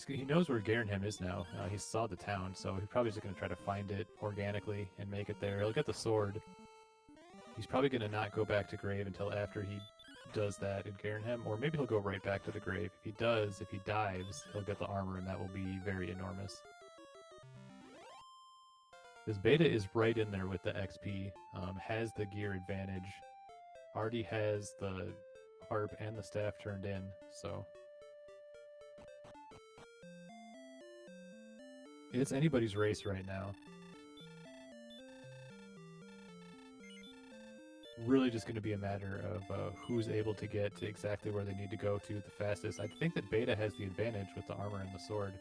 He knows where Garenham is now. He saw the town, so he's probably just going to try to find it organically and make it there. He'll get the sword. He's probably going to not go back to Grave until after he does that in Garenham, or maybe he'll go right back to the Grave. If he does, if he dives, he'll get the armor, and that will be very enormous. This Beta is right in there with the XP, has the gear advantage, already has the harp and the staff turned in, so... It's anybody's race right now. Really just going to be a matter of who's able to get to exactly where they need to go to the fastest. I think that Beta has the advantage with the armor and the sword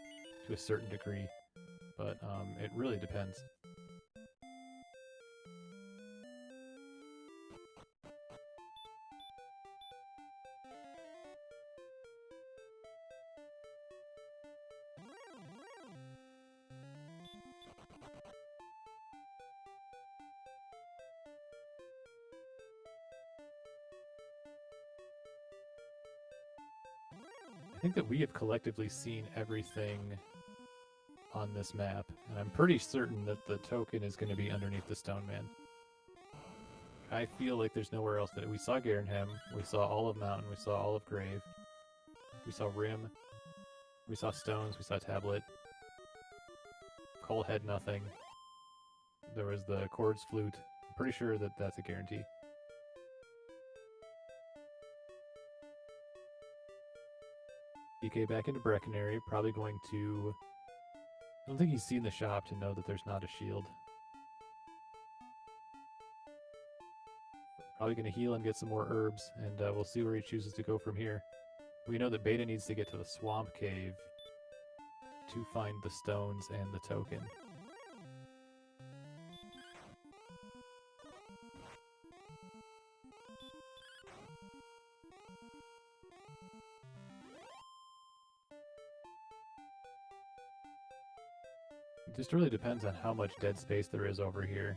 to a certain degree, but it really depends. I think that we have collectively seen everything on this map, and I'm pretty certain that the token is going to be underneath the Stone Man. I feel like there's nowhere else that we saw Garenham, we saw all of Mountain, we saw all of Grave, we saw Rim, we saw Stones, we saw Tablet. Cole had nothing. There was the Chords Flute. I'm pretty sure that that's a guarantee. DK back into Breckenary, probably going to... I don't think he's seen the shop to know that there's not a shield. Probably going to heal and get some more herbs, and we'll see where he chooses to go from here. We know that Beta needs to get to the Swamp Cave to find the stones and the token. It just really depends on how much dead space there is over here.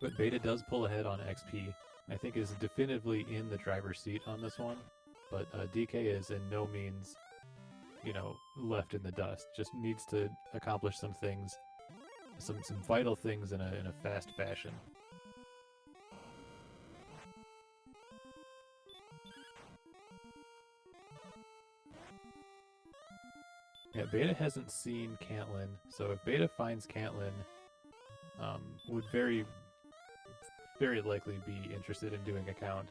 But Beta does pull ahead on XP. I think is definitively in the driver's seat on this one. But DK is in no means, you know, left in the dust. Just needs to accomplish some things, some vital things in a fast fashion. Yeah, Beta hasn't seen Cantlin, so if Beta finds Cantlin, would very very likely be interested in doing a count.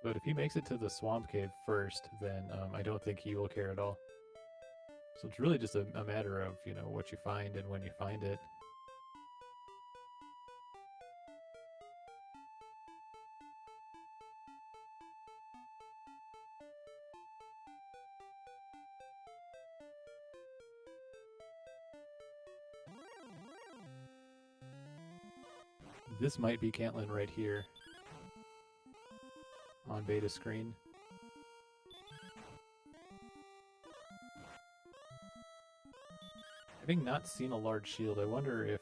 But if he makes it to the swamp cave first, then I don't think he will care at all. So it's really just a matter of, you know, what you find and when you find it. This might be Cantlin right here on beta screen. Having not seen a large shield, I wonder if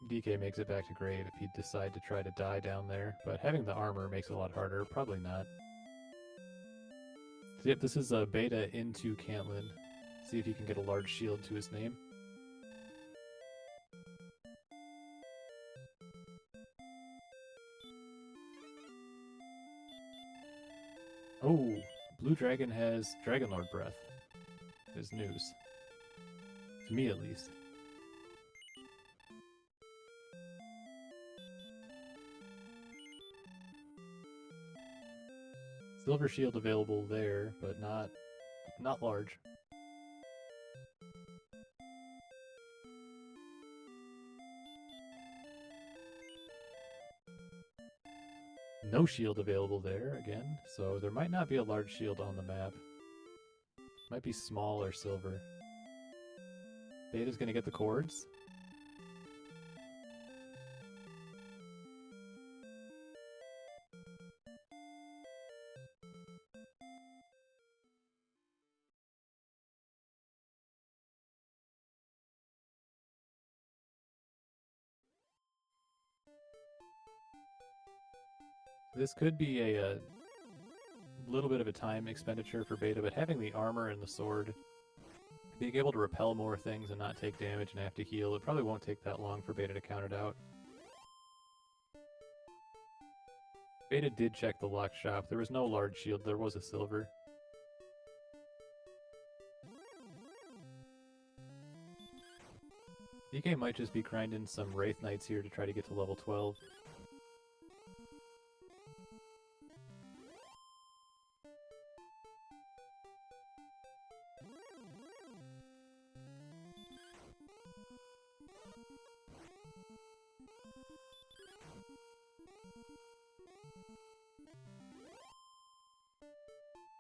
DK makes it back to grave if he'd decide to try to die down there, but having the armor makes it a lot harder. Probably not. So yep, this is a beta into Cantlin. See if he can get a large shield to his name. Oh, Blue Dragon has Dragon Lord Breath. Is news. To me, at least. Silver Shield available there, but not large. No shield available there again, so there might not be a large shield on the map. Might be small or silver. Beta's gonna get the cords. This could be a little bit of a time expenditure for Beta, but having the armor and the sword, being able to repel more things and not take damage and have to heal, it probably won't take that long for Beta to count it out. Beta did check the locked shop. There was no large shield, there was a silver. DK might just be grinding some Wraith Knights here to try to get to level 12.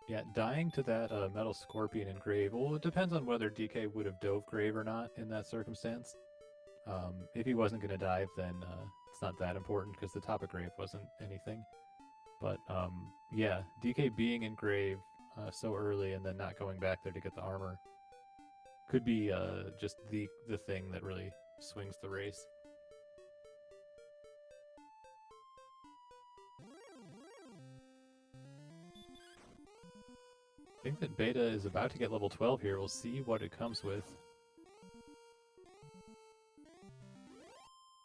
Yeah, dying to that Metal Scorpion in Grave, well, it depends on whether DK would have dove Grave or not in that circumstance. If he wasn't going to dive, then it's not that important because the top of Grave wasn't anything. But yeah, DK being in Grave so early and then not going back there to get the armor could be just the thing that really swings the race. I think that Beta is about to get level 12 here. We'll see what it comes with.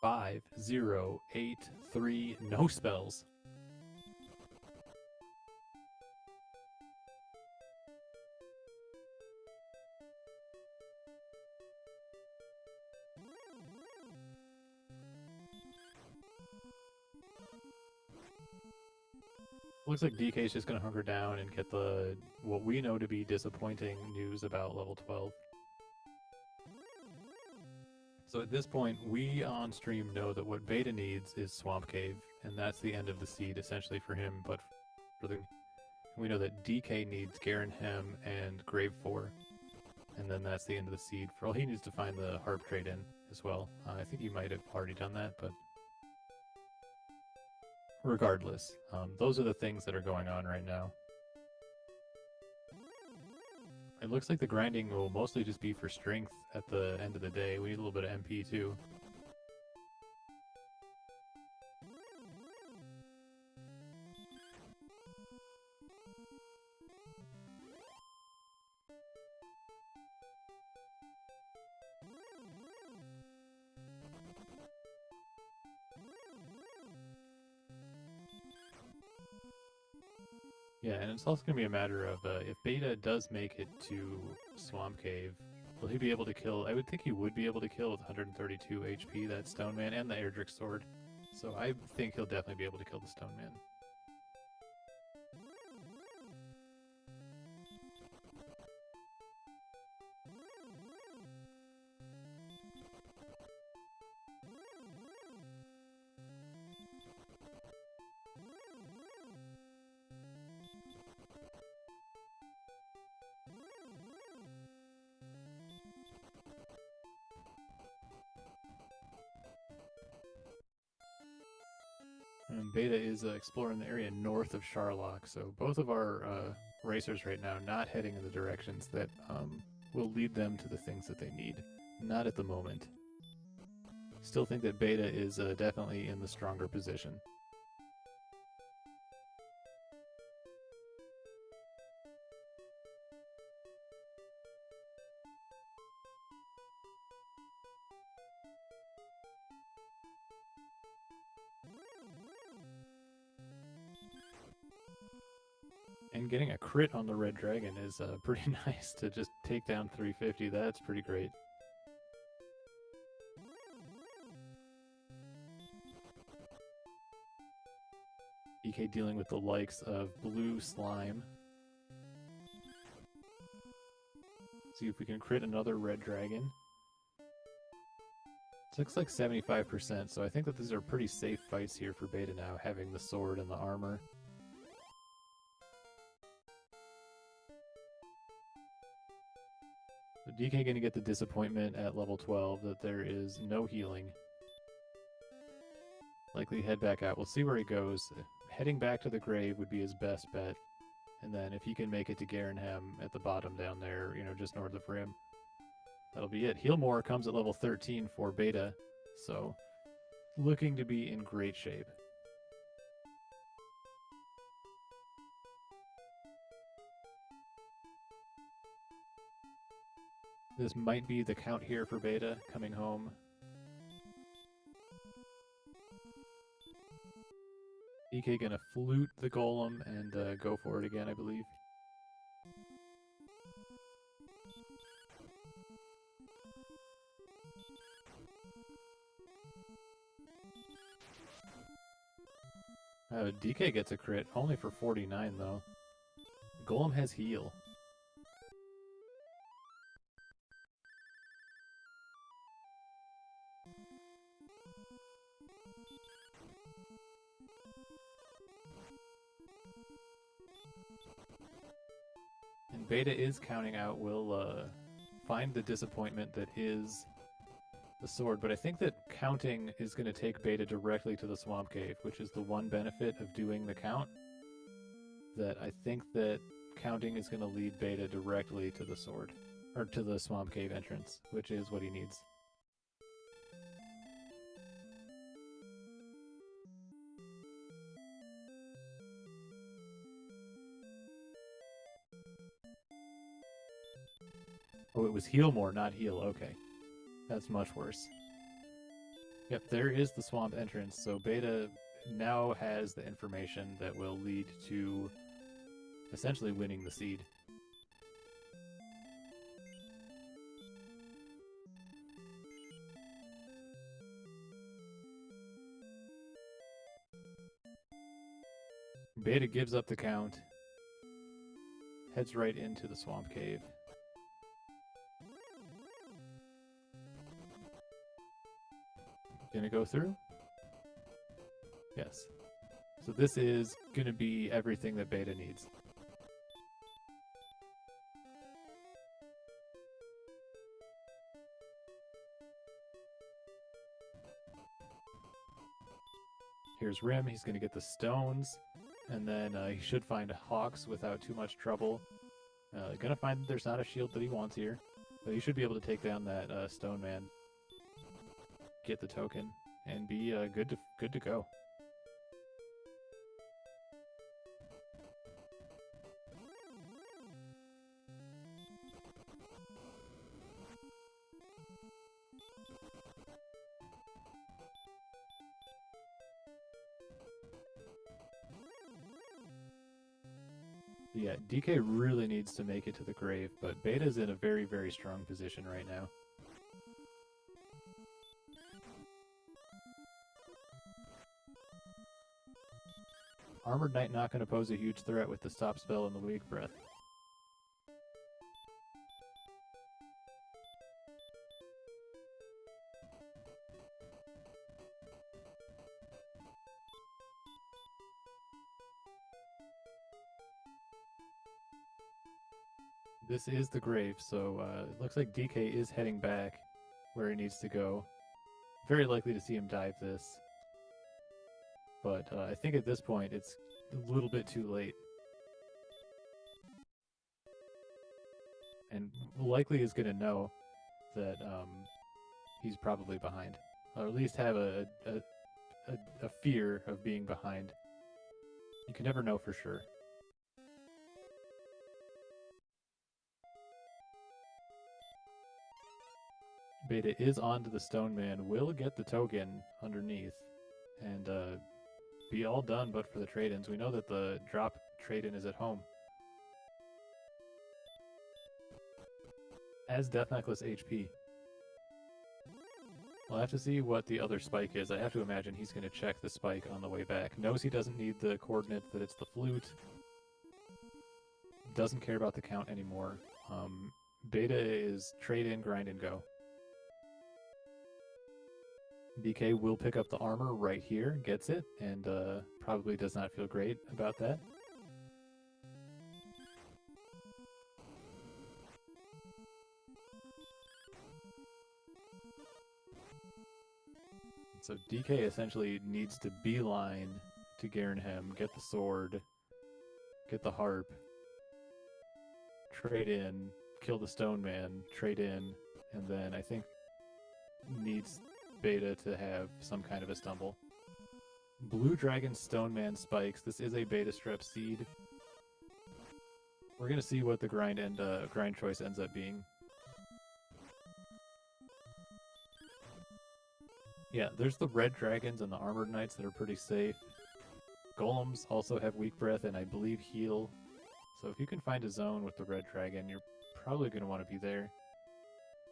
5, 0, 8, 3, no spells. Looks like DK is just going to hunker down and get the what we know to be disappointing news about level 12. So at this point, we on stream know that what Beta needs is Swamp Cave, and that's the end of the seed essentially for him, but we know that DK needs Garen Hem and Grave 4, and then that's the end of the seed. For all he needs to find the Harp trade in as well. I think he might have already done that, but regardless, those are the things that are going on right now. It looks like the grinding will mostly just be for strength at the end of the day. We need a little bit of MP too. Yeah, and it's also going to be a matter of if Beta does make it to Swamp Cave, will he be able to kill? I would think he would be able to kill with 132 HP that Stone Man and the Erdrick Sword. So I think he'll definitely be able to kill the Stone Man. And Beta is exploring the area north of Charlock, so both of our racers right now not heading in the directions that will lead them to the things that they need. Not at the moment. Still think that Beta is definitely in the stronger position. And getting a crit on the Red Dragon is pretty nice to just take down 350. That's pretty great. EK dealing with the likes of Blue Slime. See if we can crit another Red Dragon. It looks like 75%, so I think that these are pretty safe fights here for Beta now, having the sword and the armor. So DK going to get the disappointment at level 12 that there is no healing. Likely head back out. We'll see where he goes. Heading back to the grave would be his best bet. And then if he can make it to Garenham at the bottom down there, you know, just north of Rim, that'll be it. Healmore comes at level 13 for Beta, so looking to be in great shape. This might be the count here for Beta coming home. EK gonna flute the golem and go for it again, I believe. DK gets a crit, only for 49 though. Golem has heal. And Beta is counting out. Will find the disappointment that is the sword, but I think that counting is going to take Beta directly to the Swamp Cave, which is the one benefit of doing the count. That I think that counting is going to lead Beta directly to the sword, or to the Swamp Cave entrance, which is what he needs. Oh, it was heal more, not heal. Okay. That's much worse. Yep, there is the swamp entrance, so Beta now has the information that will lead to essentially winning the seed. Beta gives up the count, heads right into the swamp cave. Gonna go through? Yes. So this is gonna be everything that Beta needs. Here's Rim, he's gonna get the stones, and then he should find Hawks without too much trouble. Gonna find that there's not a shield that he wants here, but he should be able to take down that Stone Man, get the token, and be good to go. Yeah, DK really needs to make it to the grave, but Beta's in a very, very strong position right now. Armored Knight not going to pose a huge threat with the stop spell and the weak breath. This is the grave, so it looks like DK is heading back where he needs to go. Very likely to see him dive this. But I think at this point it's a little bit too late. And likely is going to know that he's probably behind. Or at least have a fear of being behind. You can never know for sure. Beta is onto the Stone Man, will get the token underneath, and be all done but for the trade-ins. We know that the drop trade-in is at home. As Death Necklace HP. We'll have to see what the other spike is. I have to imagine he's going to check the spike on the way back. Knows he doesn't need the coordinates, that it's the flute. Doesn't care about the count anymore. Beta is trade-in, grind, and go. DK will pick up the armor right here, gets it, and probably does not feel great about that. So DK essentially needs to beeline to Garenhem, get the sword, get the harp, trade in, kill the Stone Man, trade in, and then I think needs Beta to have some kind of a stumble. Blue Dragon Stone Man spikes. This is a Beta Strep seed. We're gonna see what the grind choice ends up being. Yeah, there's the red dragons and the armored knights that are pretty safe. Golems also have weak breath and I believe heal. So if you can find a zone with the red dragon, you're probably going to want to be there.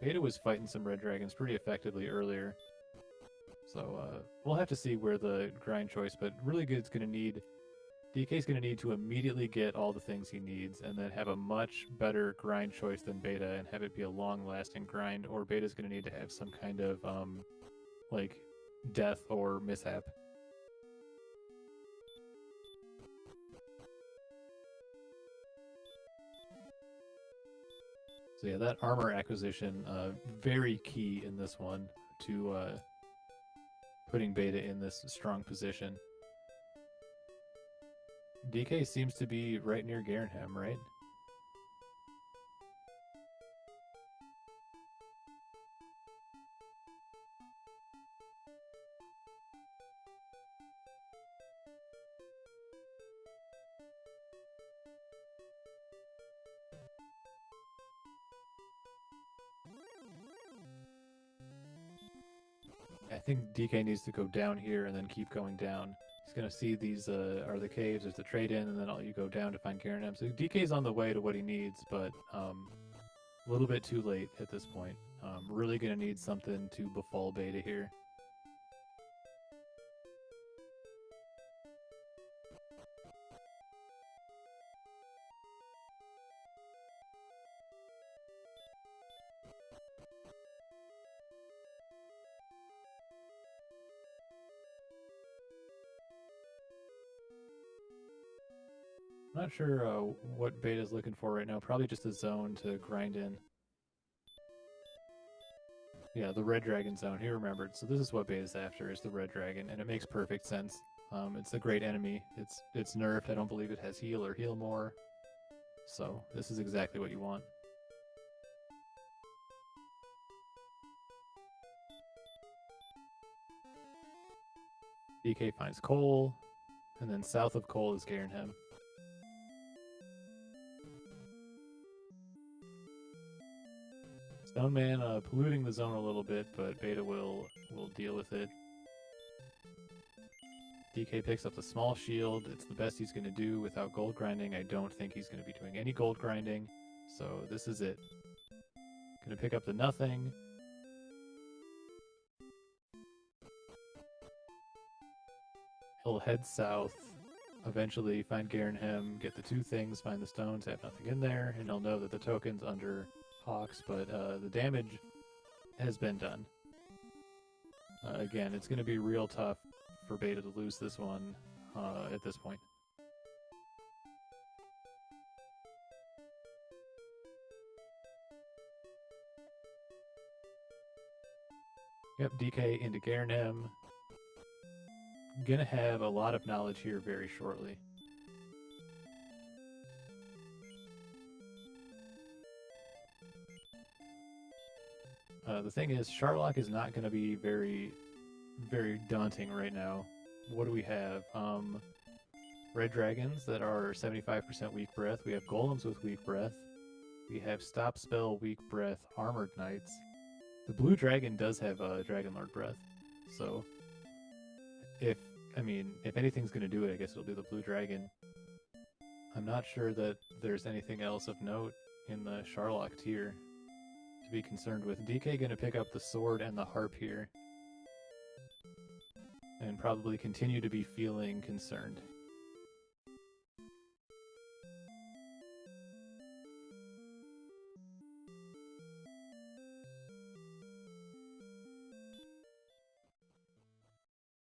Beta was fighting some red dragons pretty effectively earlier. So we'll have to see where the grind choice, but really good is going to need... DK's going to need to immediately get all the things he needs and then have a much better grind choice than Beta and have it be a long-lasting grind, or Beta's going to need to have some kind of... like death or mishap. So yeah, that armor acquisition, very key in this one to putting Beta in this strong position. DK seems to be right near Garenhem, right? I think DK needs to go down here and then keep going down. He's going to see these are the caves, there's the trade-in, and then you go down to find Garenhem. So DK's on the way to what he needs, but a little bit too late at this point. Really going to need something to befall Beta here. I'm not sure what Beta's looking for right now. Probably just a zone to grind in. Yeah, the red dragon zone. He remembered. So this is what Beta's after, is the red dragon, and it makes perfect sense. It's a great enemy. It's nerfed. I don't believe it has heal or heal more. So this is exactly what you want. DK finds Cole, and then south of Cole is Garenhem. Stone Man polluting the zone a little bit, but Beta will deal with it. DK picks up the small shield. It's the best he's going to do without gold grinding. I don't think he's going to be doing any gold grinding. So this is it. Going to pick up the nothing. He'll head south, eventually find Garenhem, get the two things, find the stones, have nothing in there, and he'll know that the token's under Hawks, but the damage has been done. Again, it's going to be real tough for Beta to lose this one at this point. Yep, DK into Garenhem. Gonna have a lot of knowledge here very shortly. The thing is, Charlock is not going to be very daunting right now. What do we have? Red dragons that are 75% weak breath. We have golems with weak breath. We have stop spell, weak breath, armored knights. The blue dragon does have Dragon Lord breath, so if anything's going to do it, I guess it'll be the blue dragon. I'm not sure that there's anything else of note in the Charlock tier to be concerned with. DK going to pick up the sword and the harp here, and probably continue to be feeling concerned.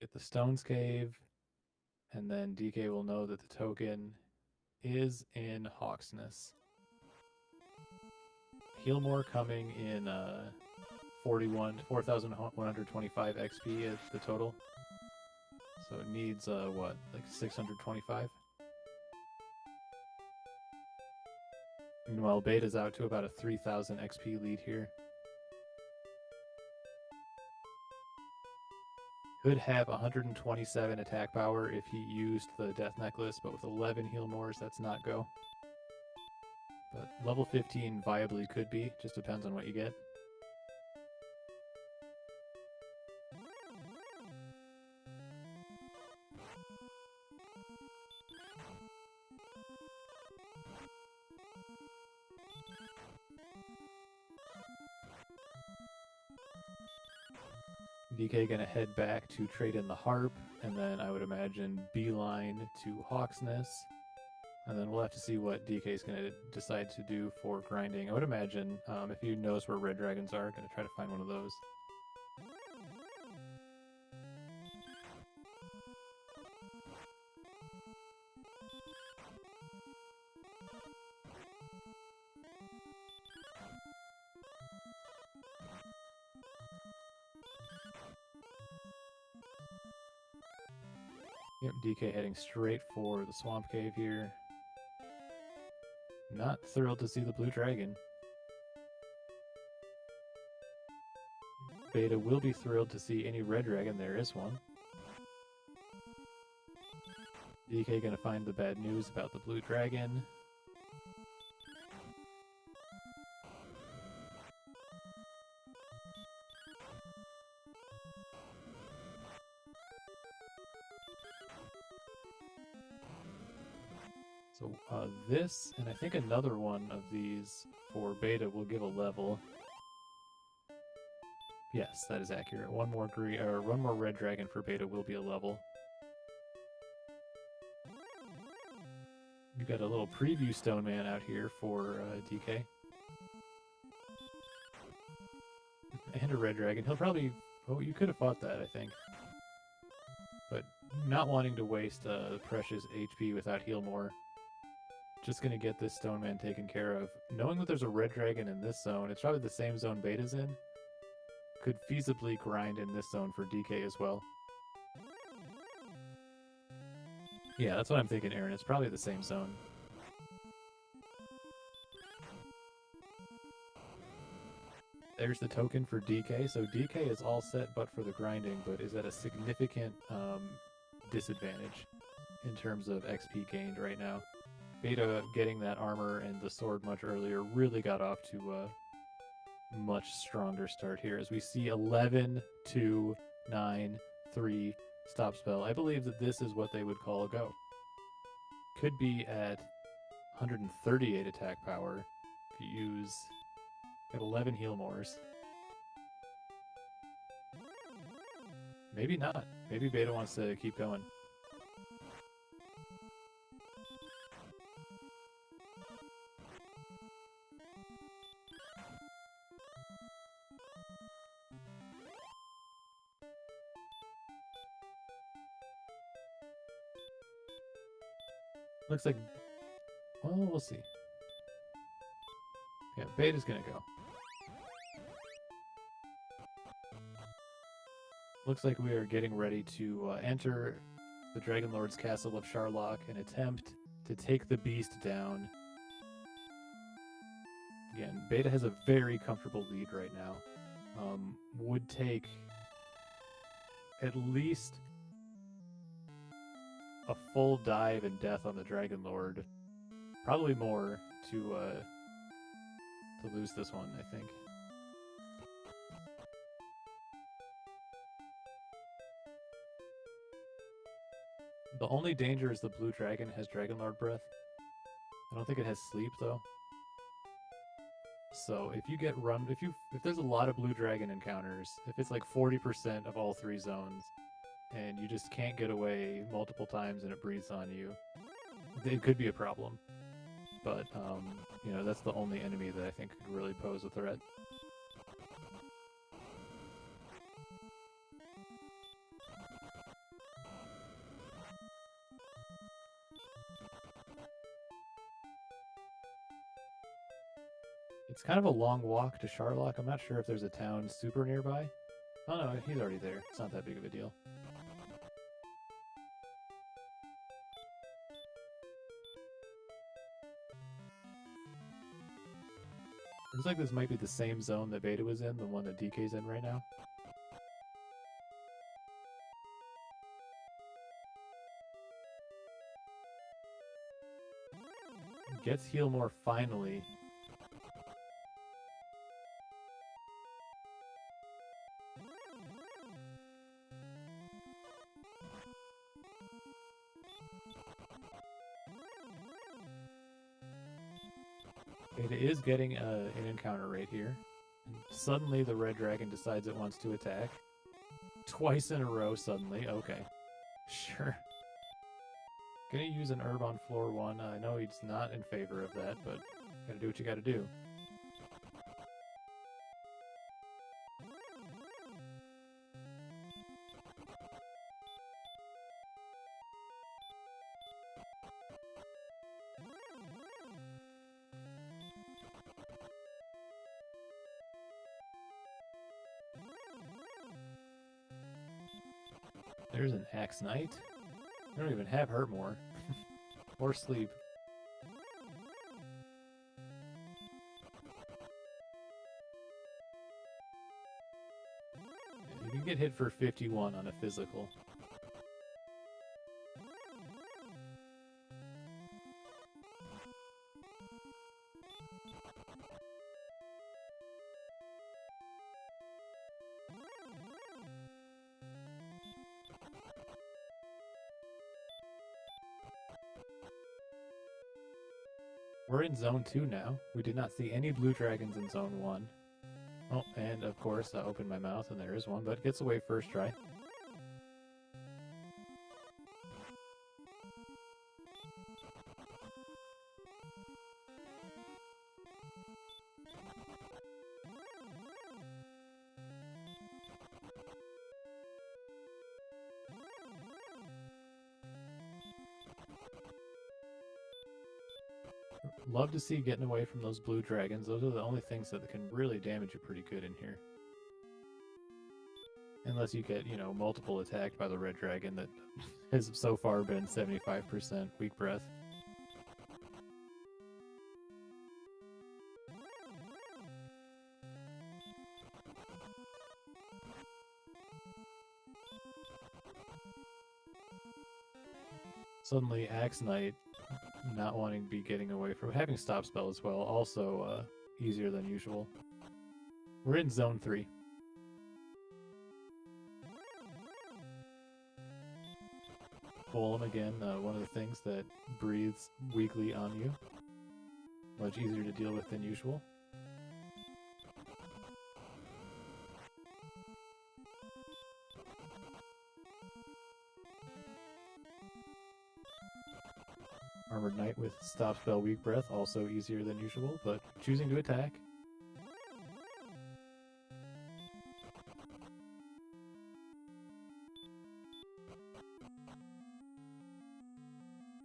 Get the Stones Cave, and then DK will know that the token is in Hawksness. Healmore coming in 4,125 XP is the total. So it needs, what, like 625? Meanwhile, Beta's out to about a 3,000 XP lead here. Could have 127 attack power if he used the Death Necklace, but with 11 Healmores, that's not go. But level 15 viably could be, just depends on what you get. DK gonna head back to trade in the harp, and then I would imagine beeline to Hawksness, and then we'll have to see what DK is gonna decide to do for grinding. I would imagine if he knows where red dragons are, gonna try to find one of those. Yep, DK heading straight for the Swamp Cave here. Not thrilled to see the blue dragon. Beta will be thrilled to see any red dragon. There is one. DK gonna find the bad news about the blue dragon. So this, and I think another one of these for Beta will give a level. Yes, that is accurate. One more red dragon for Beta will be a level. You got a little preview Stone Man out here for DK. And a red dragon. He'll probably... Oh, you could have fought that, I think. But not wanting to waste precious HP without heal more. Just gonna get this Stone Man taken care of. Knowing that there's a red dragon in this zone, it's probably the same zone Beta's in. Could feasibly grind in this zone for DK as well. Yeah, that's what I'm thinking, Aaron. It's probably the same zone. There's the token for DK. So DK is all set but for the grinding, but is at a significant disadvantage in terms of XP gained right now. Beta getting that armor and the sword much earlier really got off to a much stronger start here as we see 11, 2, 9, 3, stop spell. I believe that this is what they would call a go. Could be at 138 attack power if you use at 11 heal mores. Maybe not. Maybe Beta wants to keep going. Looks like, well, we'll see. Yeah, Beta's gonna go. Looks like we are getting ready to enter the Dragon Lord's Castle of Sharlock and attempt to take the beast down. Again, Beta has a very comfortable lead right now. Would take at least a full dive and death on the Dragon Lord. Probably more to lose this one, I think. The only danger is the blue dragon has Dragon Lord breath. I don't think it has sleep though. So if you get run, if there's a lot of blue dragon encounters, if it's like 40% of all 3 zones, and you just can't get away multiple times and it breathes on you, it could be a problem. But you know, that's the only enemy that I think could really pose a threat. It's kind of a long walk to Sharlock. I'm not sure if there's a town super nearby. Oh no, he's already there. It's not that big of a deal. Looks like this might be the same zone that Beta was in, the one that DK's in right now. Gets heal more finally. Beta is getting an encounter right here. And suddenly the red dragon decides it wants to attack. Twice in a row suddenly. Okay. Sure. Gonna use an herb on floor 1. I know he's not in favor of that, but gotta do what you gotta do. There's an Axe Knight. I don't even have Hurt More. Or Sleep. You can get hit for 51 on a physical. We're in Zone 2 now. We did not see any blue dragons in Zone 1. Oh, and of course I opened my mouth and there is one, but gets away first try. Love to see getting away from those blue dragons. Those are the only things that can really damage you pretty good in here. Unless you get, you know, multiple attacked by the red dragon that has so far been 75% weak breath. Suddenly Axe Knight not wanting to be getting away from having stop spell as well, also easier than usual. We're in Zone 3. golem again, one of the things that breathes weakly on you. Much easier to deal with than usual. Armored Knight with Stop Spell Weak Breath, also easier than usual, but choosing to attack.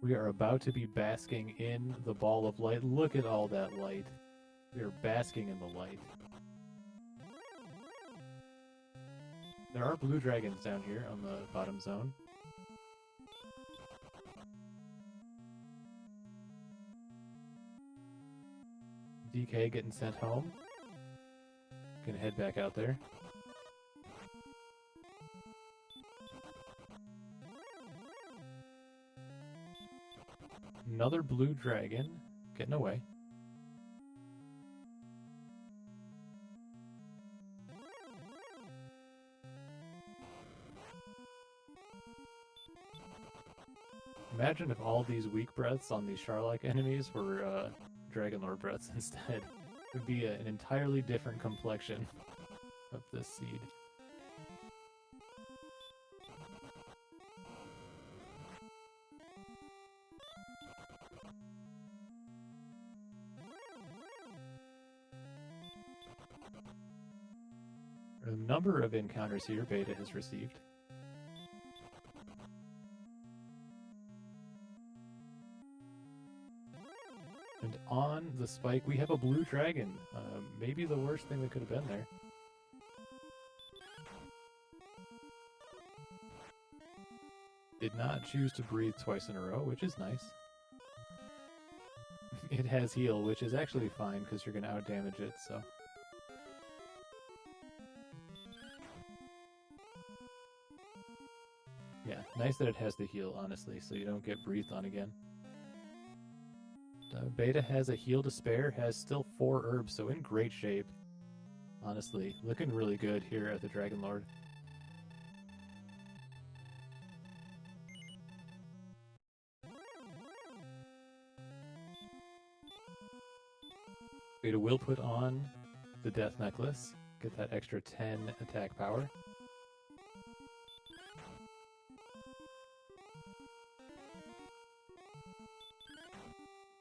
We are about to be basking in the ball of light. Look at all that light. We are basking in the light. There are blue dragons down here on the bottom zone. DK getting sent home. Gonna head back out there. Another blue dragon getting away. Imagine if all these weak breaths on these Sharlike enemies were Dragonlord breaths instead. It would be an entirely different complexion of this seed. A number of encounters here Beta has received. And on the spike, we have a blue dragon. Maybe the worst thing that could have been there. Did not choose to breathe twice in a row, which is nice. It has heal, which is actually fine because you're going to outdamage it, so. Yeah, nice that it has the heal, honestly, so you don't get breathed on again. Beta has a heal to spare, has still 4 herbs, so in great shape. Honestly, looking really good here at the Dragonlord. Beta will put on the Death Necklace, get that extra 10 attack power.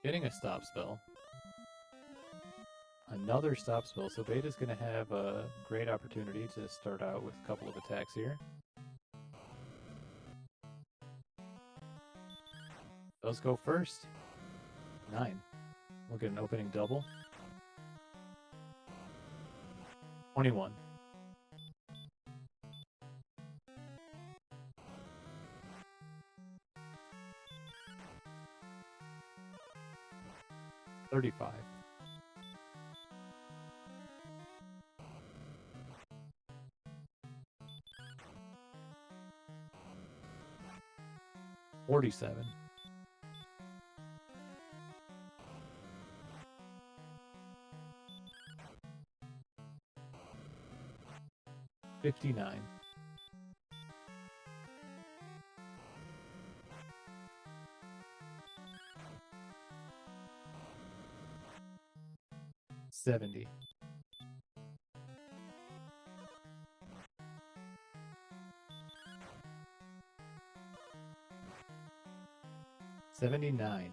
Getting a stop spell. Another stop spell, so Beta's going to have a great opportunity to start out with a couple of attacks here. Those go first. 9. We'll get an opening double. 21. $35. 47. 59. 70. 79.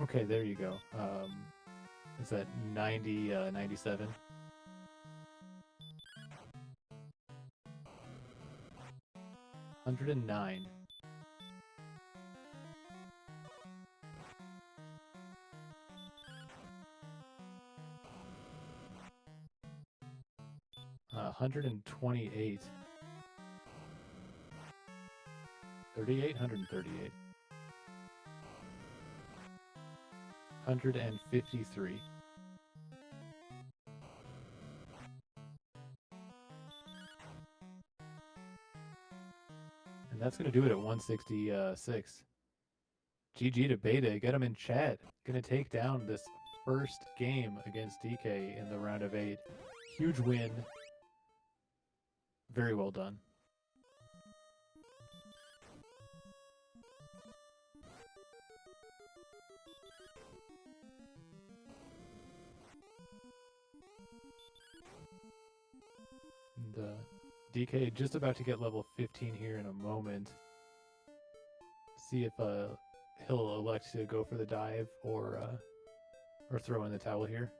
'Okay, there you go. Is that 90, 97? 109. 128. 38, 138. 153. And that's going to do it at 166. GG to Beta. Get him in chat. Going to take down this first game against DK in the round of 8. Huge win. Very well done. And DK just about to get level 15 here in a moment. See if he'll elect to go for the dive or throw in the towel here.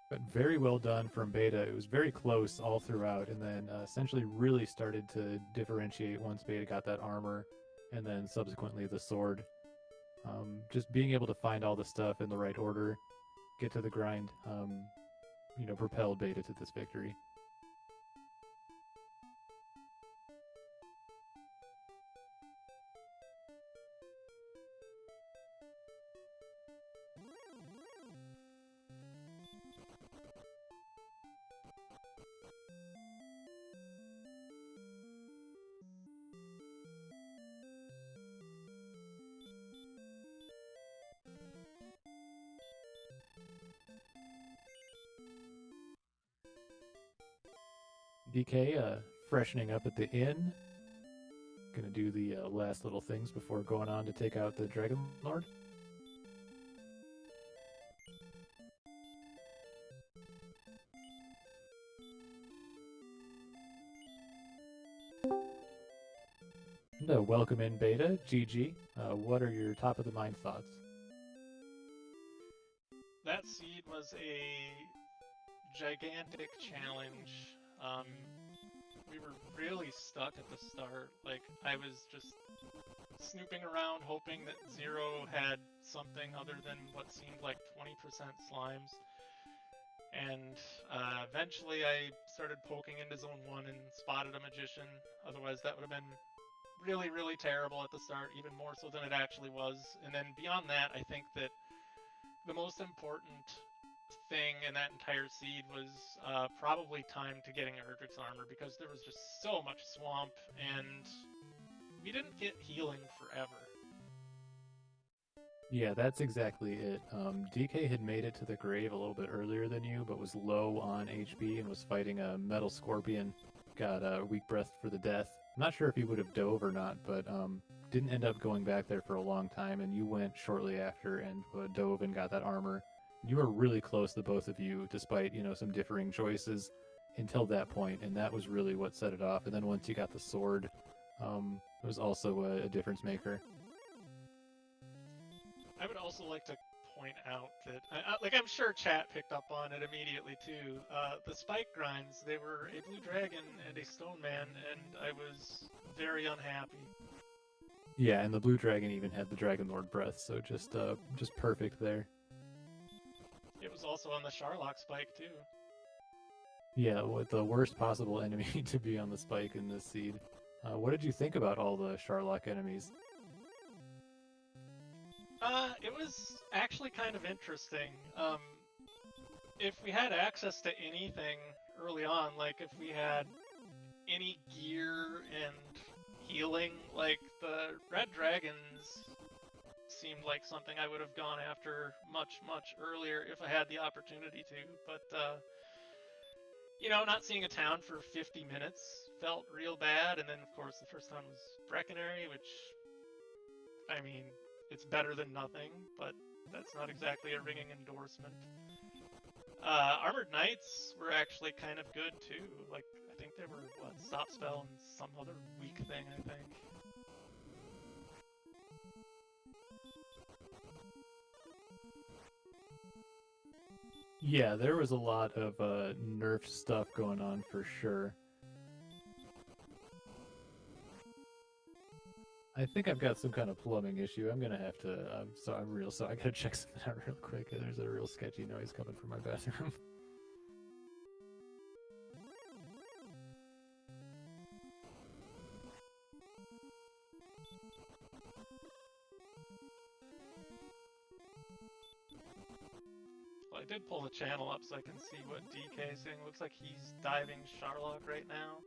But very well done from Beta. It was very close all throughout, and then essentially really started to differentiate once Beta got that armor, and then subsequently the sword. Just being able to find all the stuff in the right order, get to the grind, propelled Beta to this victory. DK freshening up at the inn. Gonna do the last little things before going on to take out the Dragon Lord. Welcome in Beta, GG. What are your top of the mind thoughts? That seed was a gigantic challenge. We were really stuck at the start. Like, I was just snooping around hoping that Zero had something other than what seemed like 20% slimes. And eventually I started poking into Zone 1 and spotted a Magician. Otherwise that would have been really, really terrible at the start, even more so than it actually was. And then beyond that, I think that the most important thing in that entire seed was probably time to getting Erdrick's armor, because there was just so much swamp and we didn't get healing forever. Yeah, that's exactly it. DK had made it to the grave a little bit earlier than you, but was low on HP and was fighting a Metal Scorpion. Got a weak breath for the death. I'm not sure if he would have dove or not, but didn't end up going back there for a long time, and you went shortly after and dove and got that armor. You were really close, the both of you, despite, some differing choices until that point, and that was really what set it off. And then once you got the sword, it was also a difference maker. I would also like to point out that, I'm sure chat picked up on it immediately too. The spike grinds, they were a blue dragon and a stone man, and I was very unhappy. Yeah, and the blue dragon even had the Dragon Lord breath, so just perfect there. It was also on the Sharlock spike too. Yeah, with the worst possible enemy to be on the spike in this seed. What did you think about all the Sharlock enemies? It was actually kind of interesting. If we had access to anything early on, like if we had any gear and healing, like the red dragons seemed like something I would have gone after much, much earlier if I had the opportunity to, but not seeing a town for 50 minutes felt real bad, and then of course the first time was Breckenary, which, I mean, it's better than nothing, but that's not exactly a ringing endorsement. Armored Knights were actually kind of good too. Like, I think they were, Stop Spell and some other weak thing, I think. Yeah, there was a lot of nerf stuff going on for sure. I think I've got some kind of plumbing issue. I'm gonna have to. I gotta check something out real quick. There's a real sketchy noise coming from my bathroom. did pull the channel up so I can see what DK is saying. Looks like he's diving Charlock right now.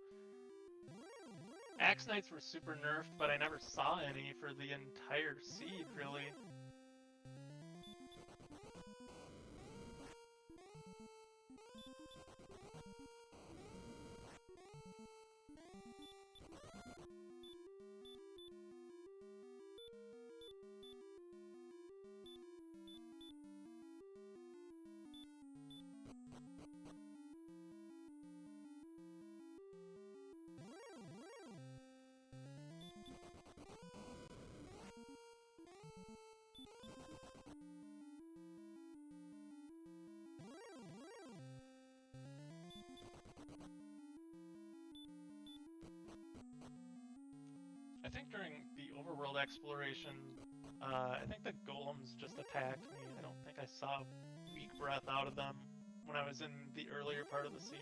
Axe Knights were super nerfed, but I never saw any for the entire seed, really. I think during the overworld exploration, I think the golems just attacked me. I don't think I saw weak breath out of them when I was in the earlier part of the seed.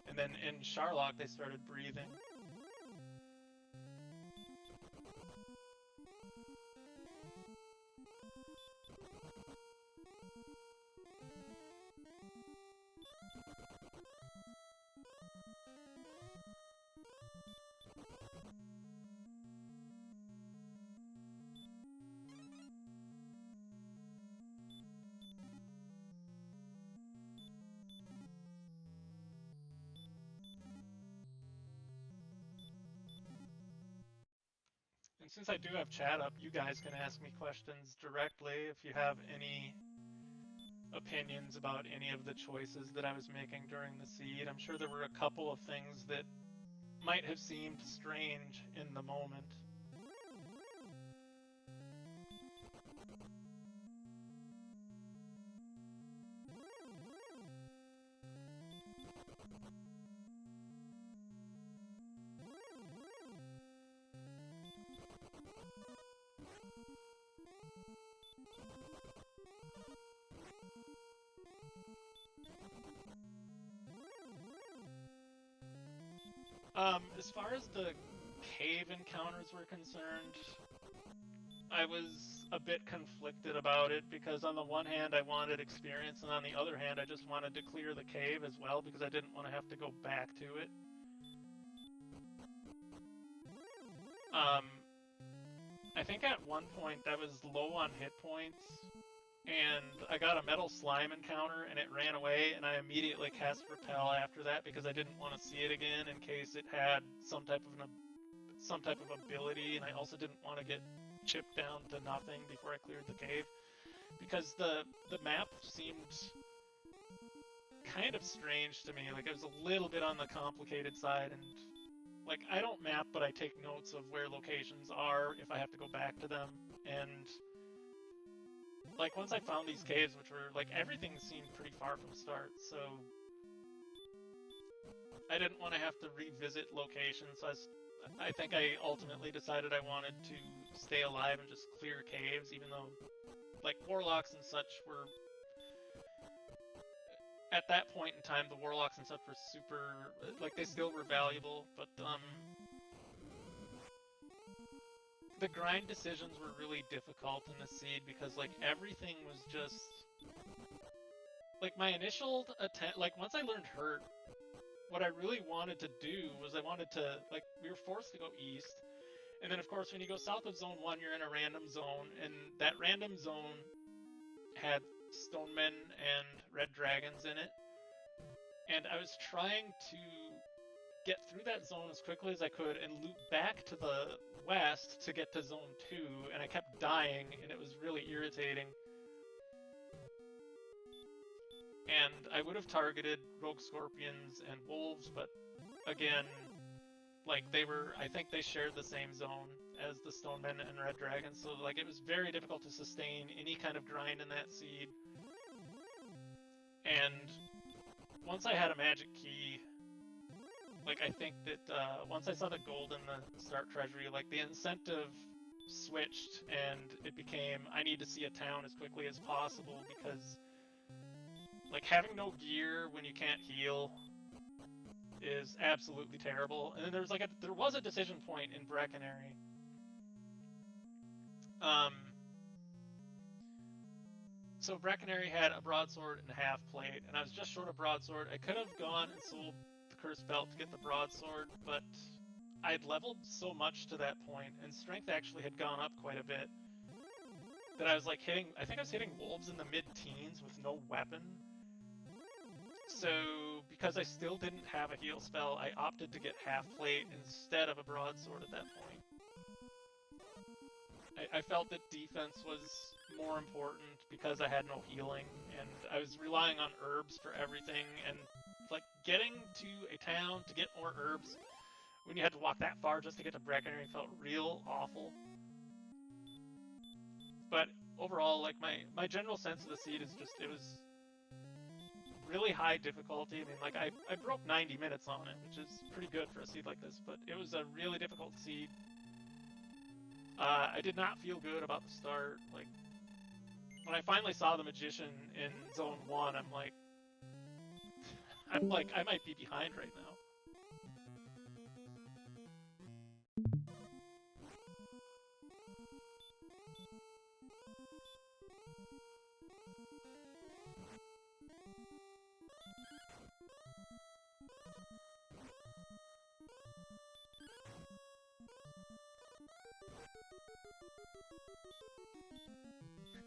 And then in Charlock, they started breathing. And since I do have chat up, you guys can ask me questions directly if you have any opinions about any of the choices that I was making during the seed. I'm sure there were a couple of things that might have seemed strange in the moment. As far as the cave encounters were concerned, I was a bit conflicted about it because on the one hand I wanted experience and on the other hand I just wanted to clear the cave as well because I didn't want to have to go back to it. I think at one point I was low on hit points and I got a metal slime encounter and it ran away and I immediately cast repel after that because I didn't want to see it again in case it had some type of ability, and I also didn't want to get chipped down to nothing before I cleared the cave because the map seemed kind of strange to me. Like it was a little bit on the complicated side, and like I don't map but I take notes of where locations are if I have to go back to them. And like once I found these caves, which were like everything seemed pretty far from start, so I didn't want to have to revisit locations. So I think I ultimately decided I wanted to stay alive and just clear caves, even though like warlocks and such were at that point in time, the warlocks and such were super, like they still were valuable, but the grind decisions were really difficult in the seed because like everything was just like my initial attempt. Like once I learned hurt, what I really wanted to do was I wanted to, like, we were forced to go east, and then of course when you go south of zone 1 you're in a random zone, and that random zone had stonemen and red dragons in it, and I was trying to get through that zone as quickly as I could and loop back to the west to get to zone 2, and I kept dying and it was really irritating. And I would have targeted rogue scorpions and wolves, but again, like they were, I think they shared the same zone as the stonemen and red dragons, so like it was very difficult to sustain any kind of grind in that seed. And once I had a magic key, like I think that once I saw the gold in the start treasury, like the incentive switched and it became I need to see a town as quickly as possible, because like having no gear when you can't heal is absolutely terrible. And then there was a decision point in Breckenary. So Breckenary had a broadsword and a half plate, and I was just short of broadsword. I could have gone and sold the cursed belt to get the broadsword, but I had leveled so much to that point, and strength actually had gone up quite a bit, that I was like hitting, I think I was hitting wolves in the mid-teens with no weapon. So because I still didn't have a heal spell, I opted to get half plate instead of a broadsword at that point. I felt that defense was more important because I had no healing, and I was relying on herbs for everything, and like getting to a town to get more herbs when you had to walk that far just to get to Breckenary felt real awful. But overall, like my general sense of the seed is just, it was really high difficulty. I mean, like I broke 90 minutes on it, which is pretty good for a seed like this, but it was a really difficult seed. I did not feel good about the start. Like, when I finally saw the magician in zone 1, I'm like, I might be behind right now.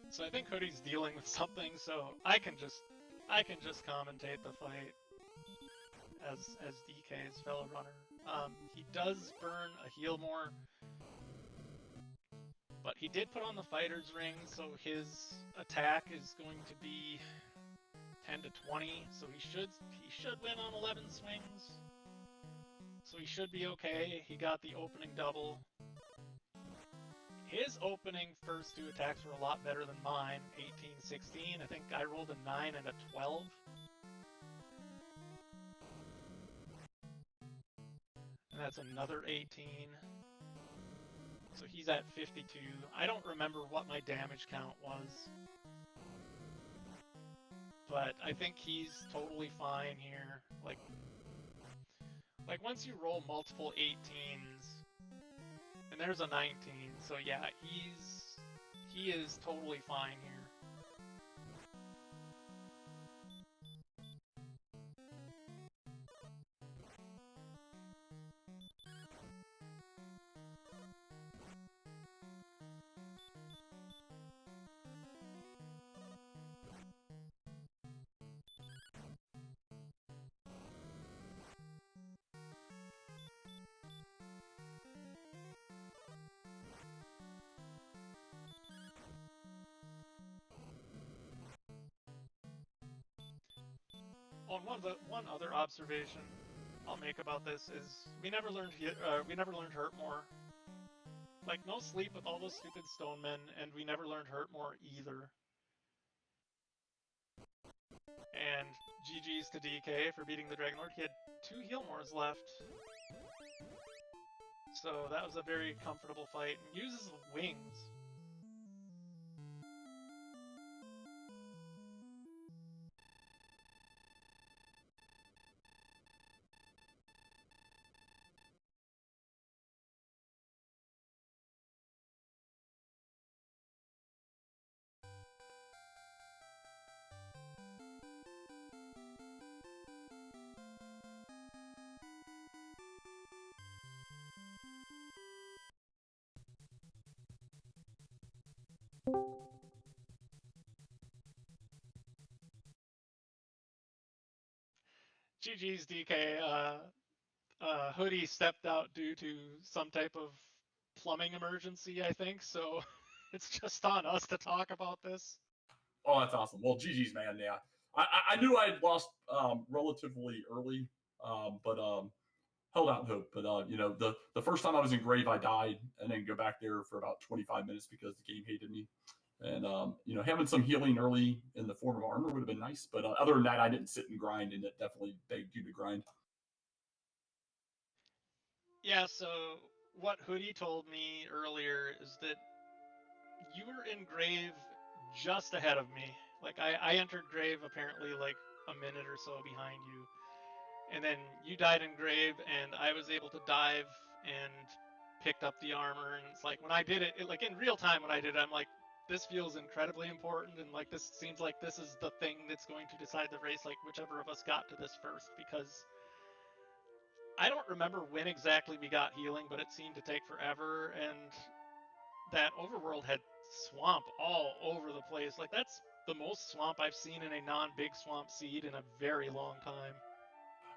So I think Hoodie's dealing with something, so I can just commentate the fight as DK's fellow runner. He does burn a heal more, but he did put on the fighter's ring, so his attack is going to be 10 to 20, so he should win on 11 swings. So he should be okay. He got the opening double. His opening first two attacks were a lot better than mine. 18, 16. I think I rolled a 9 and a 12. And that's another 18. So he's at 52. I don't remember what my damage count was, but I think he's totally fine here. Like once you roll multiple 18s, and there's a 19, so yeah, he is totally fine here. On one other observation I'll make about this is we never learned hurt more. Like, no sleep with all those stupid stone men, and we never learned hurt more either. And GG's to DK for beating the Dragon Lord. He had 2 Healmores left, so that was a very comfortable fight. Uses wings. GG's DK. Hoodie stepped out due to some type of plumbing emergency, I think, so it's just on us to talk about this. Oh, that's awesome. Well, GG's, man. Yeah, I knew I had lost relatively early, but held out in hope. But the first time I was in grave, I died, and then go back there for about 25 minutes because the game hated me. And having some healing early in the form of armor would have been nice. But other than that, I didn't sit and grind, and it definitely begged you to grind. Yeah, so what Hoodie told me earlier is that you were in grave just ahead of me. Like, I entered grave apparently like a minute or so behind you. And then you died in grave, and I was able to dive and picked up the armor. And it's like, when I did it, like in real time when I did it, I'm like, this feels incredibly important, and like this seems like this is the thing that's going to decide the race, like whichever of us got to this first, because I don't remember when exactly we got healing, but it seemed to take forever, and that overworld had swamp all over the place. Like that's the most swamp I've seen in a non-big swamp seed in a very long time.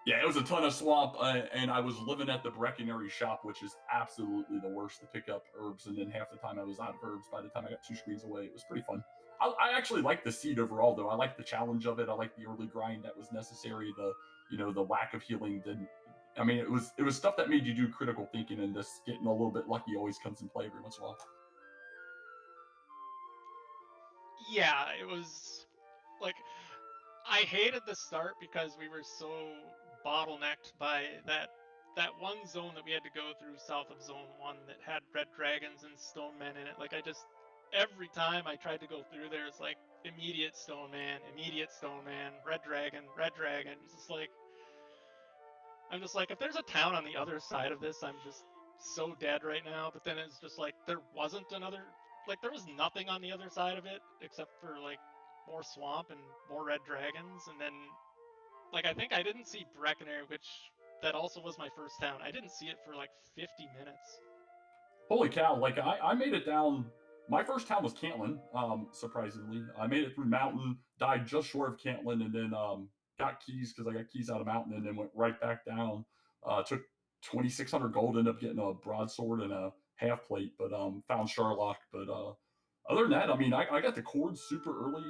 Yeah, it was a ton of swamp, and I was living at the Breckenary shop, which is absolutely the worst to pick up herbs. And then half the time I was out of herbs by the time I got 2 screens away. It was pretty fun. I actually like the seed overall, though. I like the challenge of it. I like the early grind that was necessary. The lack of healing didn't. I mean, it was stuff that made you do critical thinking, and just getting a little bit lucky always comes in play every once in a while. Yeah, it was like I hated the start because we were so bottlenecked by that one zone that we had to go through south of zone 1 that had red dragons and stone men in it. Like I just every time I tried to go through there, it's like immediate stone man, red dragon, red dragon. It's just like I'm just like if there's a town on the other side of this, I'm just so dead right now. But then it's just like there wasn't another, like there was nothing on the other side of it except for like more swamp and more red dragons. And then like I think I didn't see Breckenary, which that also was my first town. I didn't see it for like 50 minutes. Holy cow! Like I made it down. My first town was Cantlin. Surprisingly, I made it through Mountain, died just short of Cantlin, and then got keys because I got keys out of Mountain, and then went right back down. Took 2,600 gold, ended up getting a broadsword and a half plate, but found Sharlock. But other than that, I mean, I got the chords super early.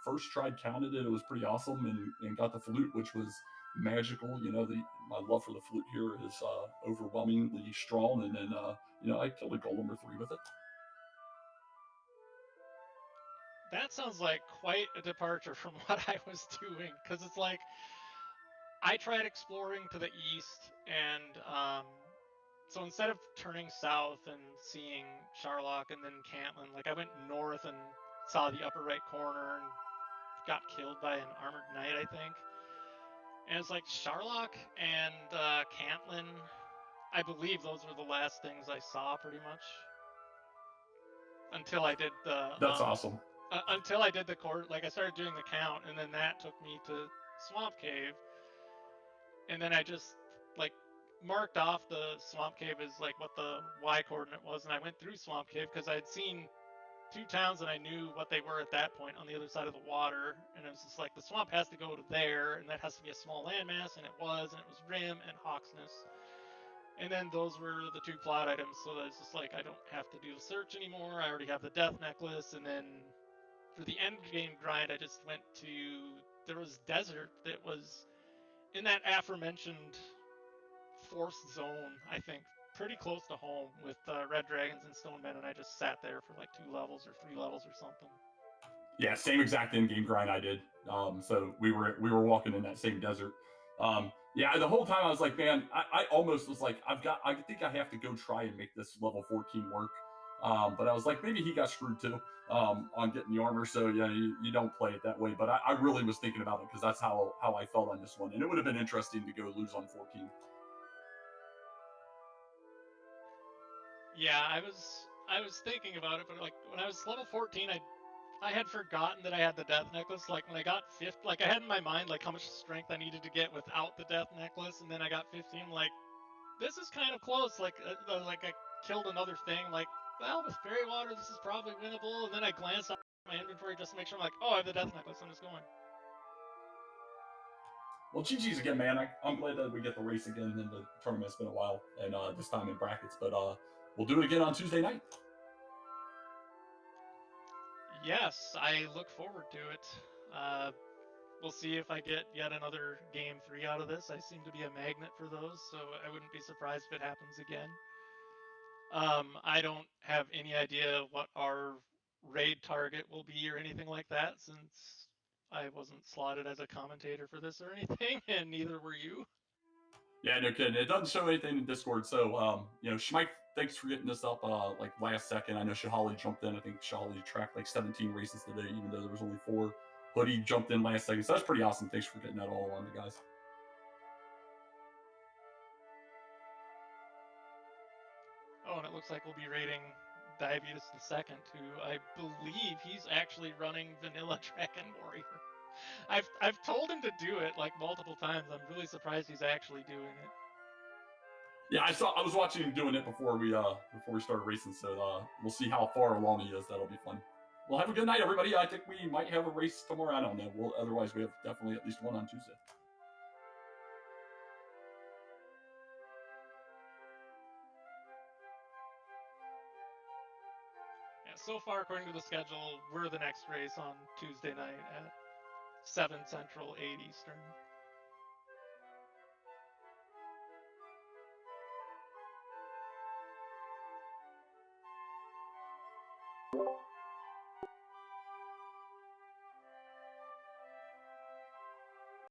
First tried counted it; it was pretty awesome, and got the flute, which was magical. My love for the flute here is overwhelmingly strong, and then I killed a golem or 3 with it. That sounds like quite a departure from what I was doing, because it's like I tried exploring to the east, and so instead of turning south and seeing Sharlock and then Cantlin, like I went north and saw the upper right corner and got killed by an armored knight, I think. And it's like Sharlock and Cantlin, I believe those were the last things I saw pretty much until I did the That's awesome. until I did the court. Like I started doing the count, and then that took me to Swamp Cave, and then I just like marked off the Swamp Cave as like what the Y coordinate was, and I went through Swamp Cave because I'd seen 2 towns and I knew what they were at that point on the other side of the water, and it was just like the swamp has to go to there, and that has to be a small landmass, and it was Rim and Hawksness. And then those were the 2 plot items, so it's just like I don't have to do the search anymore. I already have the death necklace, and then for the end game grind, I just went to there was desert that was in that aforementioned forced zone, I think, pretty close to home with red dragons and stone men, and I just sat there for like 2 levels or 3 levels or something. Yeah, same exact in-game grind I did. So we were walking in that same desert. Yeah, the whole time I was like, man, I almost was like, I think I have to go try and make this level 14 work. But I was like, maybe he got screwed too on getting the armor. So yeah, you don't play it that way. But I really was thinking about it because that's how I felt on this one, and it would have been interesting to go lose on 14. Yeah, I was thinking about it, but like when I was level 14, I had forgotten that I had the death necklace. Like when I got 5th, like I had in my mind like how much strength I needed to get without the death necklace, and then I got 15. Like this is kind of close. Like I killed another thing. Like well, with fairy water, this is probably winnable. And then I glanced at my inventory just to make sure. I'm like, oh, I have the death necklace. I'm just going. Well, GG's again, man. I'm glad that we get the race again in the tournament. It's been a while, and this time in brackets. But we'll do it again on Tuesday night. Yes, I look forward to it. We'll see if I get yet another game 3 out of this. I seem to be a magnet for those, so I wouldn't be surprised if it happens again. I don't have any idea what our raid target will be or anything like that, since I wasn't slotted as a commentator for this or anything, and neither were you. Yeah, no kidding. It doesn't show anything in Discord. So, Schmike, thanks for getting this up like last second. I know Shahali jumped in. I think Shahali tracked like 17 races today, even though there was only 4. Hoodie jumped in last second. So that's pretty awesome. Thanks for getting that all on the guys. Oh, and it looks like we'll be raiding Diabetes II, who I believe he's actually running Vanilla Dragon Warrior. I've told him to do it like multiple times. I'm really surprised he's actually doing it. Yeah, I was watching him doing it before we started racing, so we'll see how far along he is. That'll be fun. Well, have a good night, everybody. I think we might have a race tomorrow. I don't know. Well, otherwise we have definitely at least one on Tuesday. Yeah, so far according to the schedule, we're the next race on Tuesday night at 7 Central, 8 Eastern.